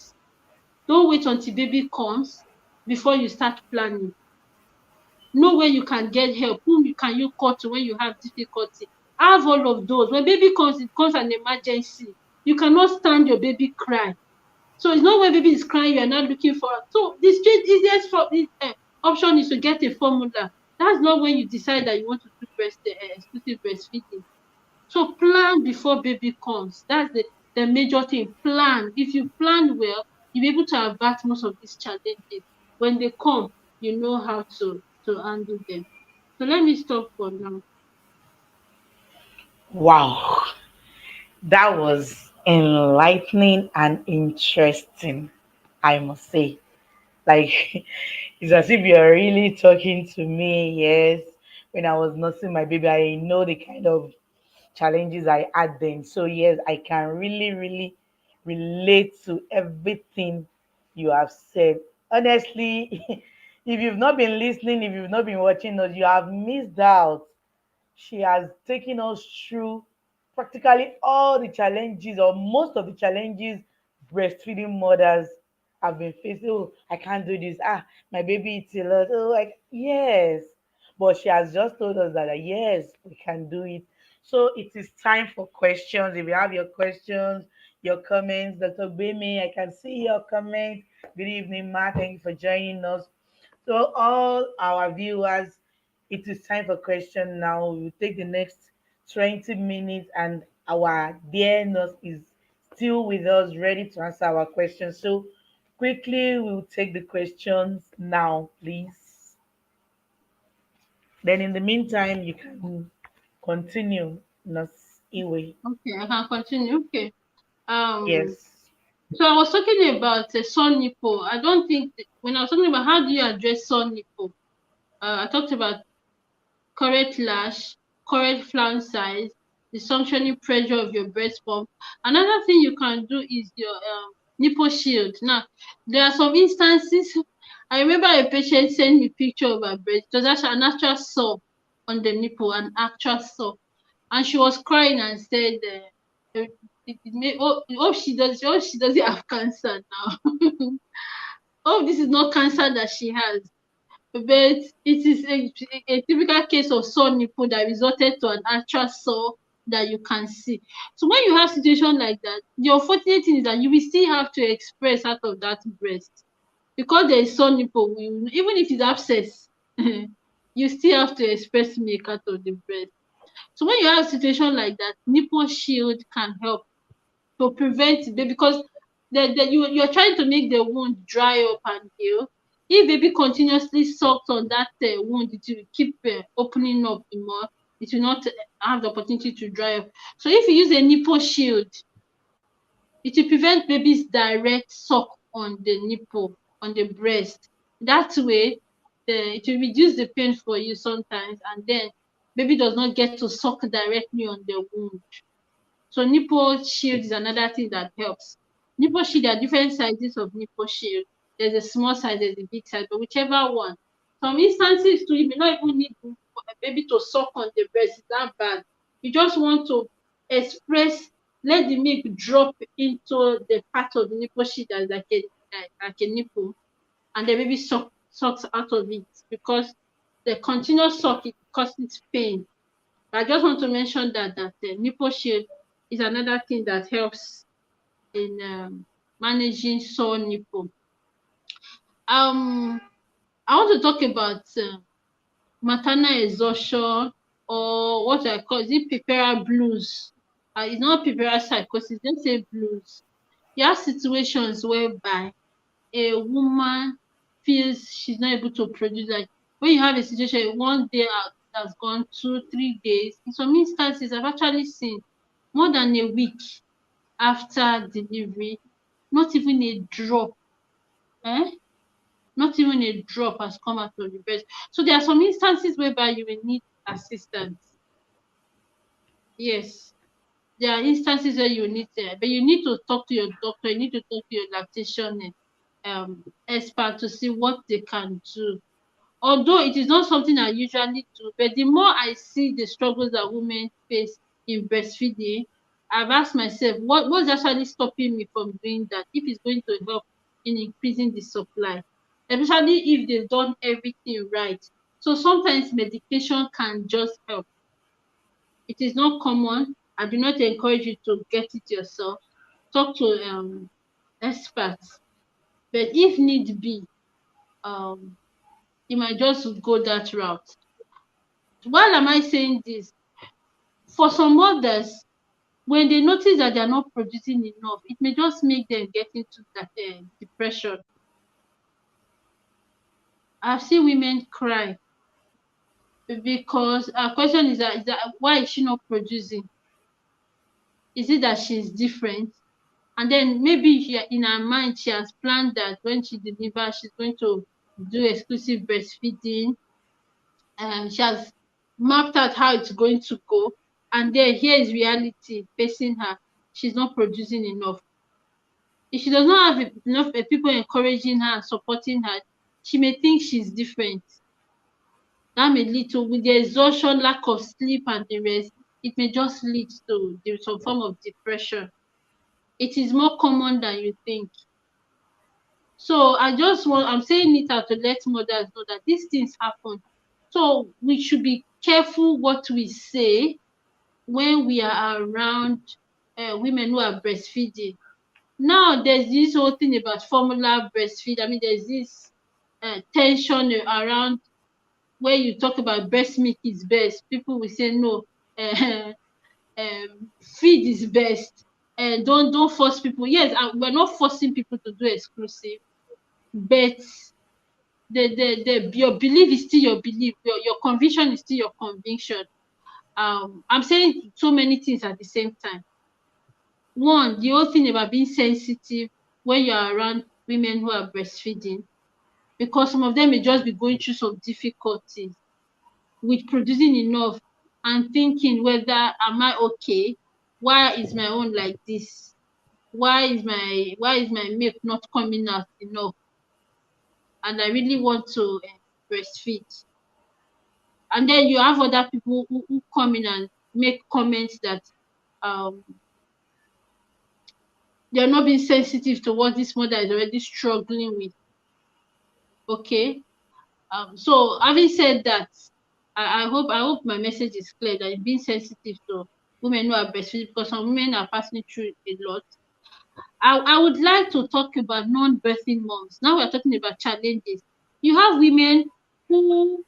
Don't wait until baby comes before you start planning. Know where you can get help, whom you can you call to when you have difficulty. Have all of those. When baby comes, it comes an emergency. You cannot stand your baby cry. So it's not when baby is crying, you are not looking for. So the straight easiest option is to get a formula. That's not when you decide that you want to do exclusive breastfeeding. So plan before baby comes. That's the major thing. Plan. If you plan well, you'll be able to avert most of these challenges. When they come, you know how to handle them. So let me stop for now. Wow, that was enlightening and interesting, I must say. Like, it's as if you're really talking to me, yes. when I was nursing my baby. I know the kind of challenges I had then. So yes, I can really, really relate to everything you have said. Honestly, if you've not been listening, if you've not been watching us, you have missed out. She has taken us through practically all the challenges or most of the challenges breastfeeding mothers have been facing. Oh, I can't do this. Ah, my baby eats a lot. Oh, like yes. But she has just told us that yes, we can do it. So it is time for questions. If you have your questions, your comments, Dr. Bemi, I can see your comments. Good evening, Ma. Thank you for joining us. So all our viewers, it is time for question now. We will take the next 20 minutes and our dear nurse is still with us, ready to answer our questions. So quickly we'll take the questions now, please. Then in the meantime, you can continue, Nurse Iwe. Okay, I can continue. Okay. Um, Yes. so I was talking about sore nipple. I don't think when I was talking about how do you address sore nipple, I talked about correct lash, correct flange size, the suctioning pressure of your breast pump. Another thing you can do is your nipple shield. Now, there are some instances. I remember a patient sent me picture of her breast. It was actually an actual sore on the nipple, an actual sore, and she was crying and said, "Oh, she doesn't have cancer now. Oh, this is not cancer that she has." But it is a typical case of sore nipple that resulted to an actual sore that you can see. So when you have situation like that, the unfortunate thing is that you will still have to express out of that breast because there is sore nipple. Even if it's abscess, you still have to express milk out of the breast. So when you have a situation like that, nipple shield can help to prevent baby because you're trying to make the wound dry up and heal. If baby continuously sucks on that wound, it will keep opening up the more. It will not have the opportunity to dry up. So if you use a nipple shield, it will prevent baby's direct suck on the nipple, on the breast. That way, it will reduce the pain for you sometimes, and then baby does not get to suck directly on the wound. So nipple shield is another thing that helps. Nipple shield, there are different sizes of nipple shield. There's a small size, there's a big size, but whichever one. Some instances too, you may not even need a baby to suck on the breast. It's that bad. You just want to express, let the milk drop into the part of the nipple sheet that's like a nipple, and the baby sucks out of it because the continuous suck it causes pain. I just want to mention that the nipple shield is another thing that helps in managing sore nipple. Um, I want to talk about maternal exhaustion, or what I call is it puerperal blues. It's not puerperal psychosis. Let's say blues. You have situations whereby a woman feels she's not able to produce. Like when you have a situation, one day out has gone 2, 3 days. In some instances, I've actually seen more than a week after delivery, not even a drop, eh? Not even a drop has come out of the breast. So there are some instances whereby you will need assistance. Yes, there are instances where you need but you need to talk to your doctor. You need to talk to your lactation expert to see what they can do. Although it is not something I usually do, but the more I see the struggles that women face in breastfeeding, I've asked myself, what's actually stopping me from doing that if it's going to help in increasing the supply, especially if they've done everything right. So sometimes medication can just help. It is not common. I do not encourage you to get it yourself. Talk to experts. But if need be, um, you might just go that route. Why am I saying this? For some mothers, when they notice that they are not producing enough, it may just make them get into that depression. I've seen women cry because our question is that why is she not producing? Is it that she's different? And then maybe in her mind she has planned that when she delivers she's going to do exclusive breastfeeding. She has mapped out how it's going to go, and then here is reality facing her. She's not producing enough. If she does not have enough people encouraging her and supporting her, she may think she's different. That may lead to, with the exhaustion, lack of sleep and the rest, it may just lead to some form of depression. It is more common than you think. So I'm saying it out to let mothers know that these things happen. So we should be careful what we say when we are around women who are breastfeeding. Now there's this whole thing about formula breastfeed. I mean, there's this tension around where you talk about breast milk is best. People will say no, uh, feed is best, and don't force people. Yes, we're not forcing people to do exclusive, but your belief is still your belief. Your conviction is still your conviction. I'm saying so many things at the same time. One, the whole thing about being sensitive when you're around women who are breastfeeding, because some of them may just be going through some difficulties with producing enough and thinking whether am I okay? Why is my own like this? Why is my milk not coming out enough? And I really want to breastfeed. And then you have other people who come in and make comments that um they're not being sensitive to what this mother is already struggling with. Okay. So having said that, I hope my message is clear, that it's being sensitive to women who are breastfeeding, because some women are passing through a lot. I would like to talk about non-birthing moms. Now we're talking about challenges. You have women who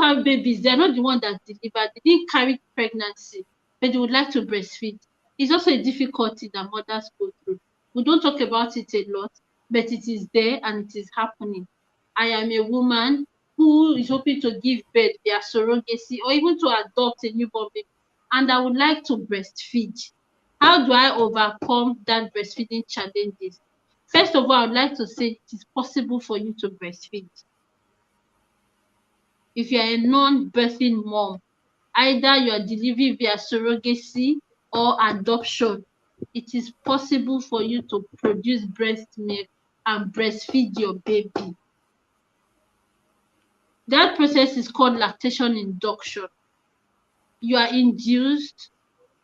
have babies. They're not the one that delivered. They didn't carry pregnancy, but they would like to breastfeed. It's also a difficulty that mothers go through. We don't talk about it a lot, but it is there and it is happening. I am a woman who is hoping to give birth via surrogacy or even to adopt a newborn baby, and I would like to breastfeed. How do I overcome that breastfeeding challenges? First of all, I would like to say it is possible for you to breastfeed. If you are a non-birthing mom, either you are delivering via surrogacy or adoption, it is possible for you to produce breast milk and breastfeed your baby. That process is called lactation induction. You are induced,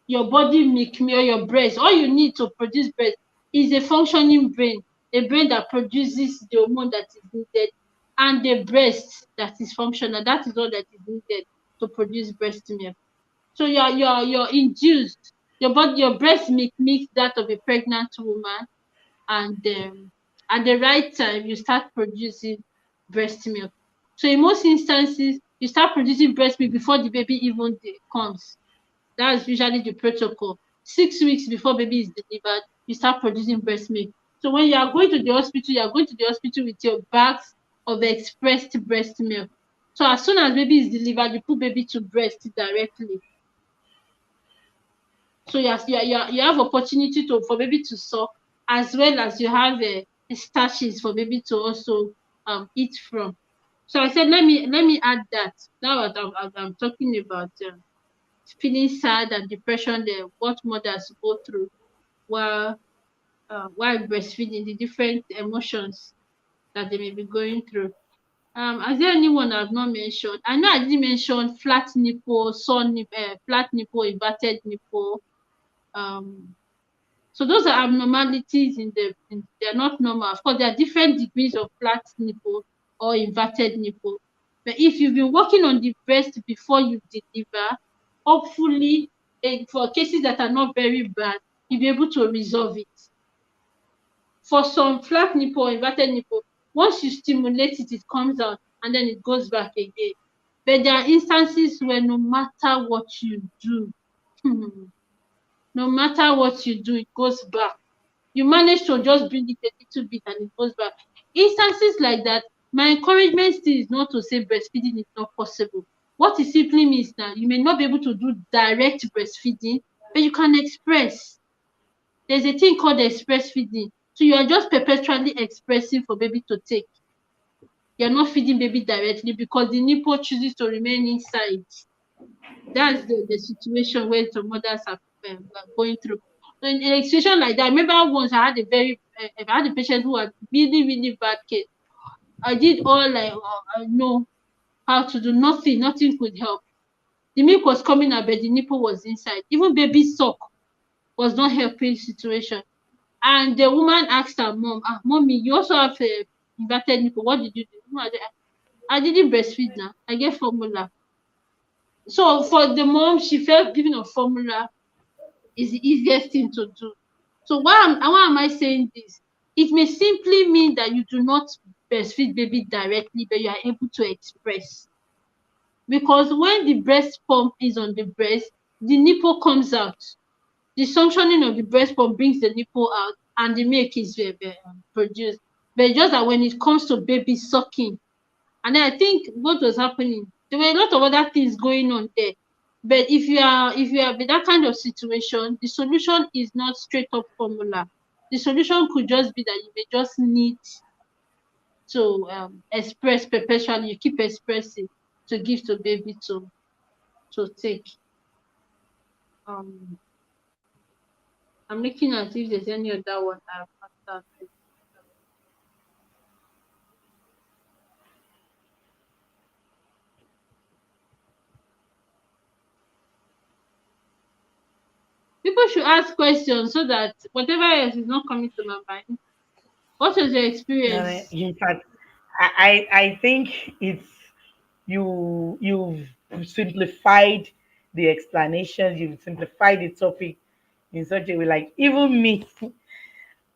your body make or your breast, all you need to produce breast is a functioning brain, a brain that produces the hormone that is needed, and the breast that is functional. That is all that is needed to produce breast milk. So you're induced. Your breast milk mix that of a pregnant woman, and at the right time you start producing breast milk. So in most instances, you start producing breast milk before the baby even comes. That's usually the protocol. 6 weeks before baby is delivered, you start producing breast milk. So when you are going to the hospital, you are going to the hospital with your bags of expressed breast milk. So as soon as baby is delivered, you put baby to breast directly. So you have opportunity for baby to suck, as well as you have starches for baby to also eat from. So I said, let me add that. Now that I'm talking about feeling sad and depression, what mothers go through while breastfeeding, the different emotions that they may be going through. Is there anyone I've not mentioned? I know I didn't mention flat nipple, flat nipple, inverted nipple. Um, so those are abnormalities they're not normal. Of course, there are different degrees of flat nipple or inverted nipple. But if you've been working on the breast before you deliver, hopefully, for cases that are not very bad, you'll be able to resolve it. For some flat nipple or inverted nipple, once you stimulate it, it comes out and then it goes back again. But there are instances where no matter what you do, no matter what you do, it goes back. You manage to just bring it a little bit and it goes back. Instances like that, my encouragement still is not to say breastfeeding is not possible. What it simply means that you may not be able to do direct breastfeeding, but you can express. There's a thing called express feeding. So you are just perpetually expressing for baby to take. You're not feeding baby directly because the nipple chooses to remain inside. That's the situation where some mothers are going through. So in a situation like that, I remember once I had a patient who had really bad case. I did all I know how to do. Nothing could help. The milk was coming out, but the nipple was inside. Even baby suck was not helping situation. And the woman asked her mom, mommy, you also have a inverted nipple. What did you do? I didn't breastfeed now. I get formula. So for the mom, she felt giving a formula is the easiest thing to do. So why am I saying this? It may simply mean that you do not breastfeed baby directly, but you are able to express. Because when the breast pump is on the breast, the nipple comes out. The suctioning of the breast pump brings the nipple out and the milk is produced. But just that when it comes to baby sucking, and then I think what was happening, there were a lot of other things going on there. But if you are in that kind of situation, the solution is not straight up formula. The solution could just be that you may just need to express perpetually. You keep expressing to give to baby to take. Um, I'm looking at if there's any other one I've answered. People should ask questions so that whatever else is not coming to my mind. What was your No, experience? in fact, I think it's you've simplified the explanations, you've simplified the topic in such a way. Like even me,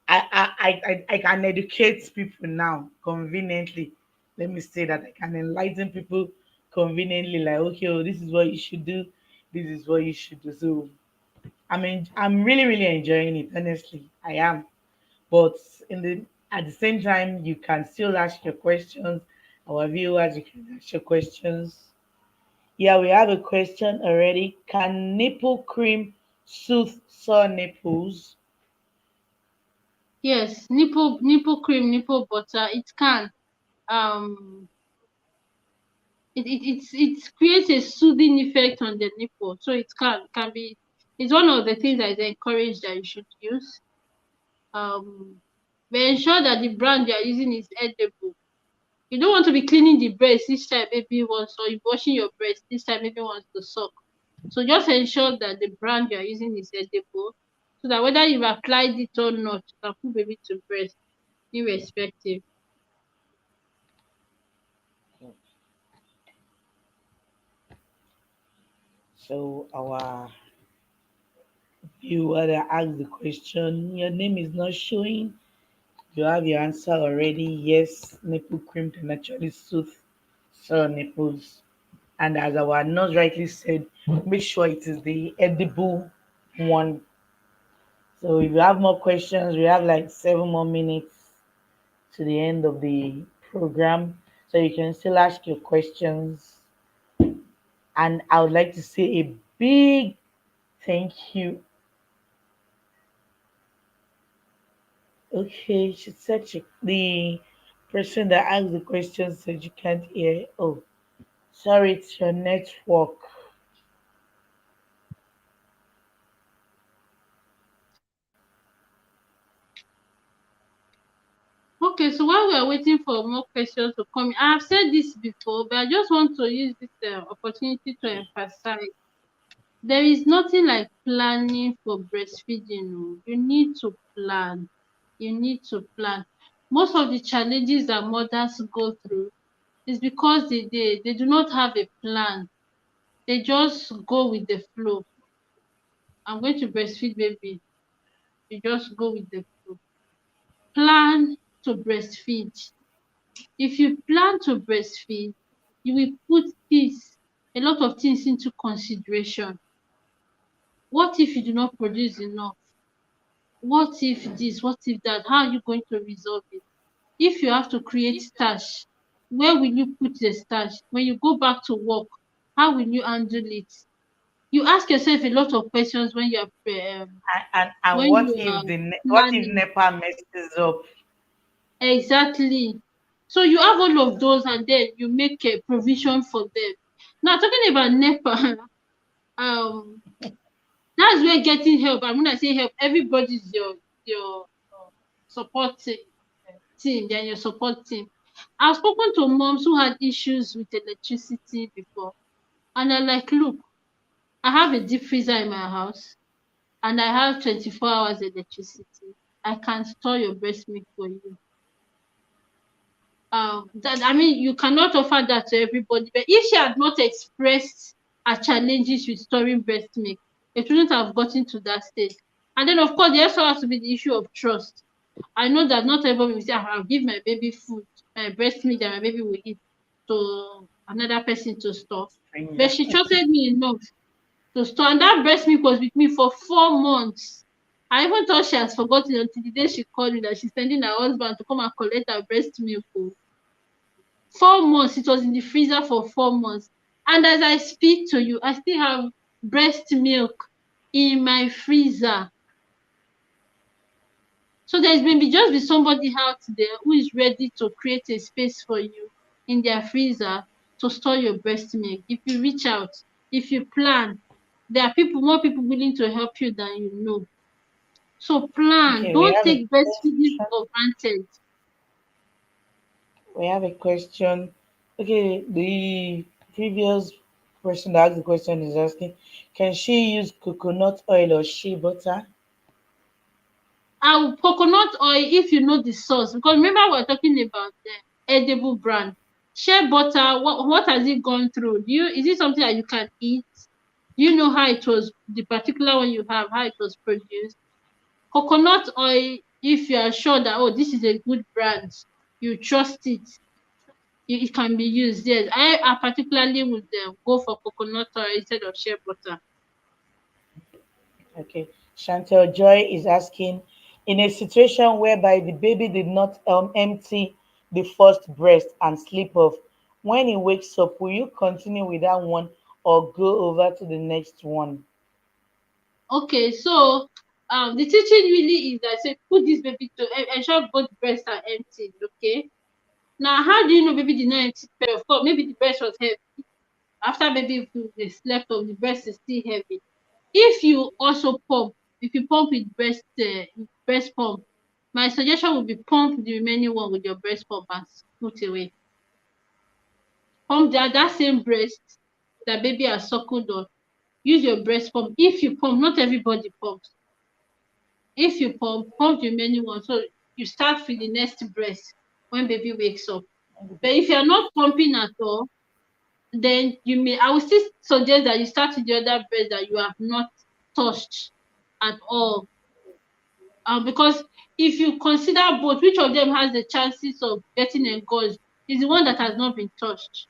I can educate people now conveniently. Let me say that I can enlighten people conveniently. Like, okay, oh, this is what you should do. This is what you should do. So I'm really enjoying it. Honestly, I am. But in the at the same time, you can still ask your questions. Our viewers, you can ask your questions. Yeah, we have a question already. Can nipple cream soothe sore nipples? Yes, nipple cream, nipple butter, it can. Um it creates a soothing effect on the nipple. So it can be, it's one of the things that is encouraged that you should use. Um but ensure that the brand you are using is edible. You don't want to be cleaning the breast each time baby wants, or you washing your breast each time baby wants to suck. So just ensure that the brand you are using is edible, so that whether you've applied it or not, you can put baby to breast irrespective. So our viewer that asked the question, your name is not showing. You have your answer already. Yes, nipple cream can actually soothe sore nipples. And as our nurse rightly said, make sure it is the edible one. So if you have more questions, we have like 7 more minutes to the end of the program. So you can still ask your questions. And I would like to say a big thank you. Okay, she said the person that asked the question said you can't hear. Oh, sorry, it's your network. Okay, so while we are waiting for more questions to come, I have said this before, but I just want to use this opportunity to emphasize there is nothing like planning for breastfeeding. Oh. You need to plan. You need to plan. Most of the challenges that mothers go through is because they do not have a plan. They just go with the flow. I'm going to breastfeed baby. You just go with the flow. Plan to breastfeed. If you plan to breastfeed, you will put a lot of things into consideration. What if you do not produce enough? What if this? What if that? How are you going to resolve it? If you have to create stash, where will you put the stash? When you go back to work, how will you handle it? You ask yourself a lot of questions And when what you if are what if planning. NEPA messes up? Exactly. So you have all of those, and then you make a provision for them. Now talking about NEPA, um, that's where getting help. And when I say help, everybody's your support team. They're your support team. I've spoken to moms who had issues with electricity before, and they're like, look, I have a deep freezer in my house, and I have 24 hours electricity. I can store your breast milk for you. That, I mean, you cannot offer that to everybody. But if she had not expressed her challenges with storing breast milk, it wouldn't have gotten to that stage. And then, of course, there also has to be the issue of trust. I know that not everybody will say, I'll give my baby food, my breast milk that my baby will eat to another person to store. But Stranger. she trusted me enough to store. And that breast milk was with me for 4 months. I even thought she has forgotten until the day she called me that she's sending her husband to come and collect her breast milk. 4 months, it was in the freezer for 4 months. And as I speak to you, I still have breast milk in my freezer. So there's maybe just be somebody out there who is ready to create a space for you in their freezer to store your breast milk. If you reach out, if you plan, there are more people willing to help you than you know. So plan. Okay, we Don't have a take breastfeeding question. for granted. We have a question. Okay, the previous person that asked the question is asking, can she use coconut oil or shea butter? Coconut oil, if you know the source, because remember we're talking about the edible brand. Shea butter, what has it gone through? Is it something that you can eat? Do you know how it was, the particular one you have, how it was produced? Coconut oil, if you are sure that, oh, this is a good brand, you trust it, it can be used. Yes, I particularly would go for coconut oil instead of shea butter. Okay. Chantel Joy is asking, in a situation whereby the baby did not empty the first breast and sleep off, when he wakes up, will you continue with that one or go over to the next one? Okay, so the teaching really is that say put this baby to ensure both breasts are empty. Okay. Now, how do you know baby did not empty? Of course, maybe the breast was heavy. After baby they slept off, the breast is still heavy. If you also pump, if you pump with breast pump, my suggestion would be pump the remaining one with your breast pump and put away. Pump that same breast that baby has suckled on. Use your breast pump. If you pump, not everybody pumps. If you pump the remaining one, so you start with the next breast when baby wakes up. But if you're not pumping at all, then I will still suggest that you start with the other breast that you have not touched at all. Because if you consider both, which of them has the chances of getting engorged is the one that has not been touched.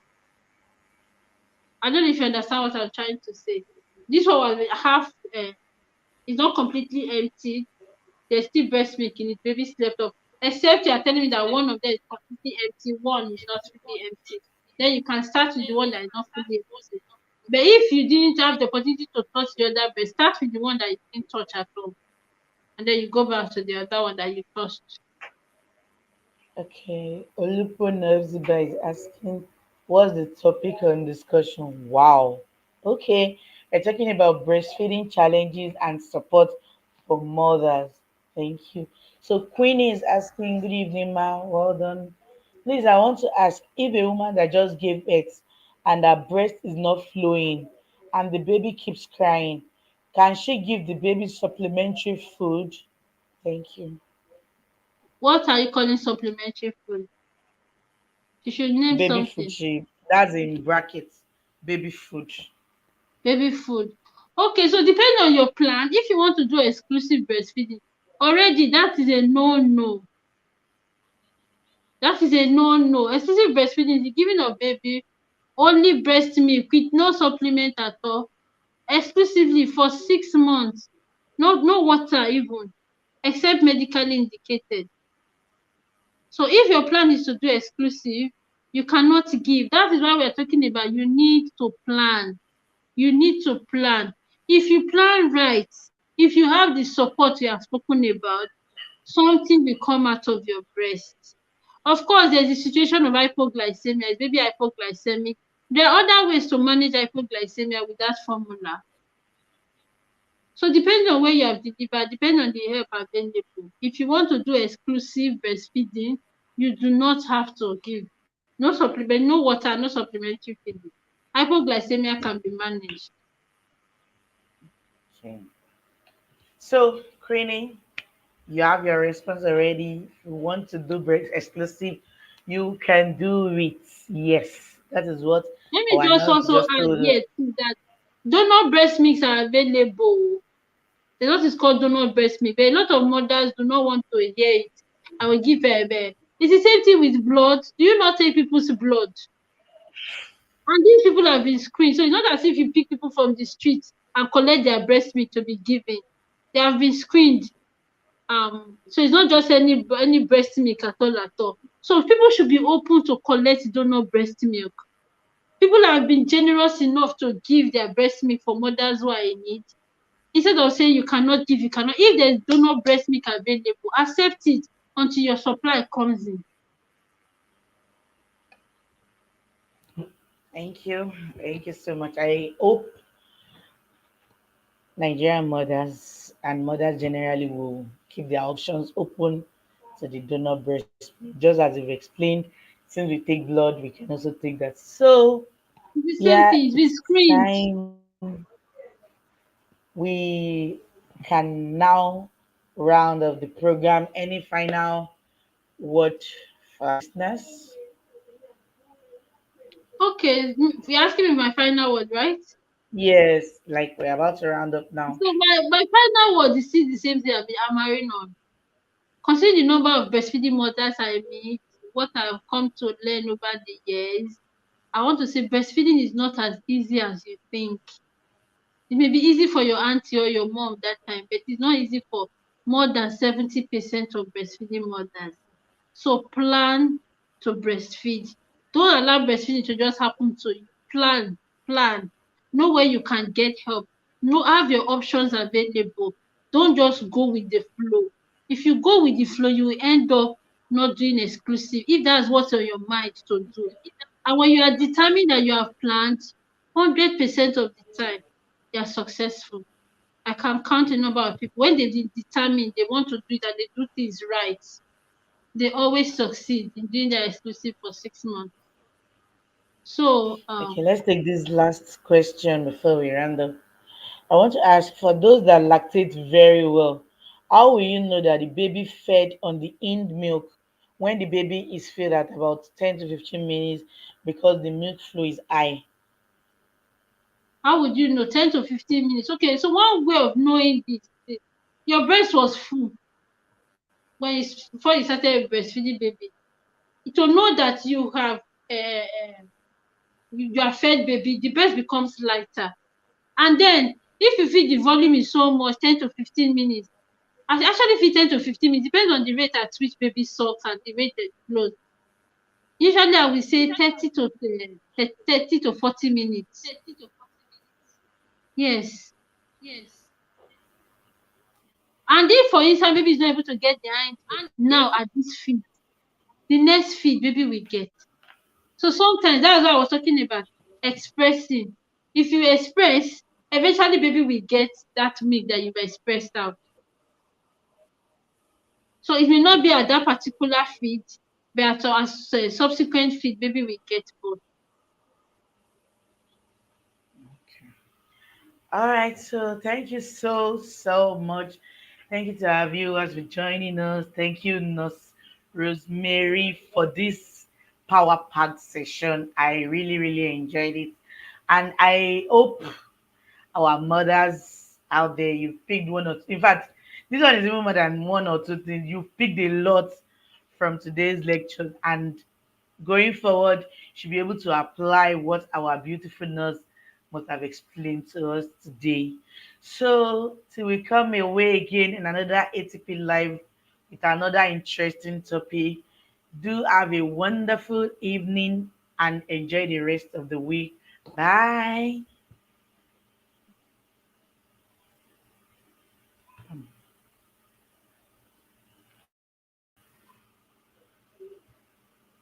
I don't know if you understand what I'm trying to say. This one was half, it's not completely empty. There's still breast milk in it, baby slept off. Except you are telling me that one of them is completely empty, one is not fully empty. Then you can start with the one that is not fully empty. But if you didn't have the opportunity to touch the other breast, start with the one that you didn't touch at all. And then you go back to the other one that you touched. Okay. Olupo Nervziba is asking, what's the topic on discussion? Wow. Okay. We're talking about breastfeeding challenges and support for mothers. Thank you. So Queenie is asking, good evening, ma. Well done. Please, I want to ask, if a woman that just gave birth and her breast is not flowing and the baby keeps crying, can she give the baby supplementary food? Thank you. What are you calling supplementary food? You should name Baby food, something. she that's in brackets. Baby food. Baby food. Okay, so depending on your plan, if you want to do exclusive breastfeeding, already that is a no-no. That is a no-no. Exclusive breastfeeding is the giving of baby only breast milk with no supplement at all, exclusively for 6 months. No water even, except medically indicated. So if your plan is to do exclusive, you cannot give. That is why we're talking about you need to plan. You need to plan. If you plan right, if you have the support we have spoken about, something will come out of your breast. Of course, there's the situation of hypoglycemia. Is baby hypoglycemic? There are other ways to manage hypoglycemia with that formula. So depending on where you have delivered, depending on the help available. If you want to do exclusive breastfeeding, you do not have to give no supplement, no water, no supplementary feeding. Hypoglycemia can be managed. Okay. So, Queenie, you have your response already. If you want to do breast exclusive, you can do it. Yes, that is what Let me our just nurse also just add told us. here too that donor breast milks are available. The lot is called donor breast milk, but a lot of mothers do not want to hear it. I will give her a bear. It's the same thing with blood. Do you not take people's blood? And these people have been screened. So it's not as if you pick people from the streets and collect their breast milk to be given. They have been screened. So it's not just any breast milk at all at all. So people should be open to collect donor breast milk. People have been generous enough to give their breast milk for mothers who are in need. Instead of saying you cannot give, you cannot. If there's donor breast milk available, accept it until your supply comes in. Thank you. Thank you so much. I hope Nigerian mothers and mothers generally will keep their options open to the donor breast milk. Just as you've explained, since we take blood, we can also take that. So, It's the same yeah, thing, it's been it's screened. time we can now round up the program. Any final word for our listeners? Okay, you're asking me my final word, right? Yes, like we're about to round up now. So my final word is still the same thing I've been hammering on. Considering the number of breastfeeding mothers I meet, what I've come to learn over the years, I want to say breastfeeding is not as easy as you think. It may be easy for your auntie or your mom that time, but it's not easy for more than 70% of breastfeeding mothers. So plan to breastfeed. Don't allow breastfeeding to just happen to you. Plan. Know where you can get help. Know have your options available. Don't just go with the flow. If you go with the flow, you will end up not doing exclusive if that's what's on your mind to do. And when you are determined that you have planned, 100% of the time, they are successful. I can count a number of people when they determine they want to do it and they do things right, they always succeed in doing their exclusive for 6 months. So Okay, let's take this last question before we round up. I want to ask for those that lactate very well, how will you know that the baby fed on the end milk when the baby is fed at about 10 to 15 minutes because the milk flow is high? how would you know 10 to 15 minutes? Okay, so one way of knowing this is your breast was full when before you started breastfeeding baby. To know that you have you are fed baby, the breast becomes lighter. And then if you feel the volume is so much, 10 to 15 minutes, I actually feel 10 to 15 minutes, depends on the rate at which baby sucks and the rate it flows. Usually I will say 30 to 40 minutes. Yes. And if for instance baby is not able to get the hind feed now at this feed, the next feed baby will get. So sometimes that's what I was talking about. Expressing. If you express, eventually baby will get that milk that you've expressed out. So it may not be at that particular feed, but as a subsequent feed, baby will get both. All right, so thank you so much. Thank you to our viewers for joining us. Thank you, Nurse Rosemary, for this power packed session. I really enjoyed it. And I hope our mothers out there, you've picked one or two. In fact, this one is even more than one or two things. You've picked a lot from today's lecture, and going forward, you should be able to apply what our beautiful nurse must have explained to us today. So, till we come away again in another ATP Live with another interesting topic, do have a wonderful evening and enjoy the rest of the week. Bye.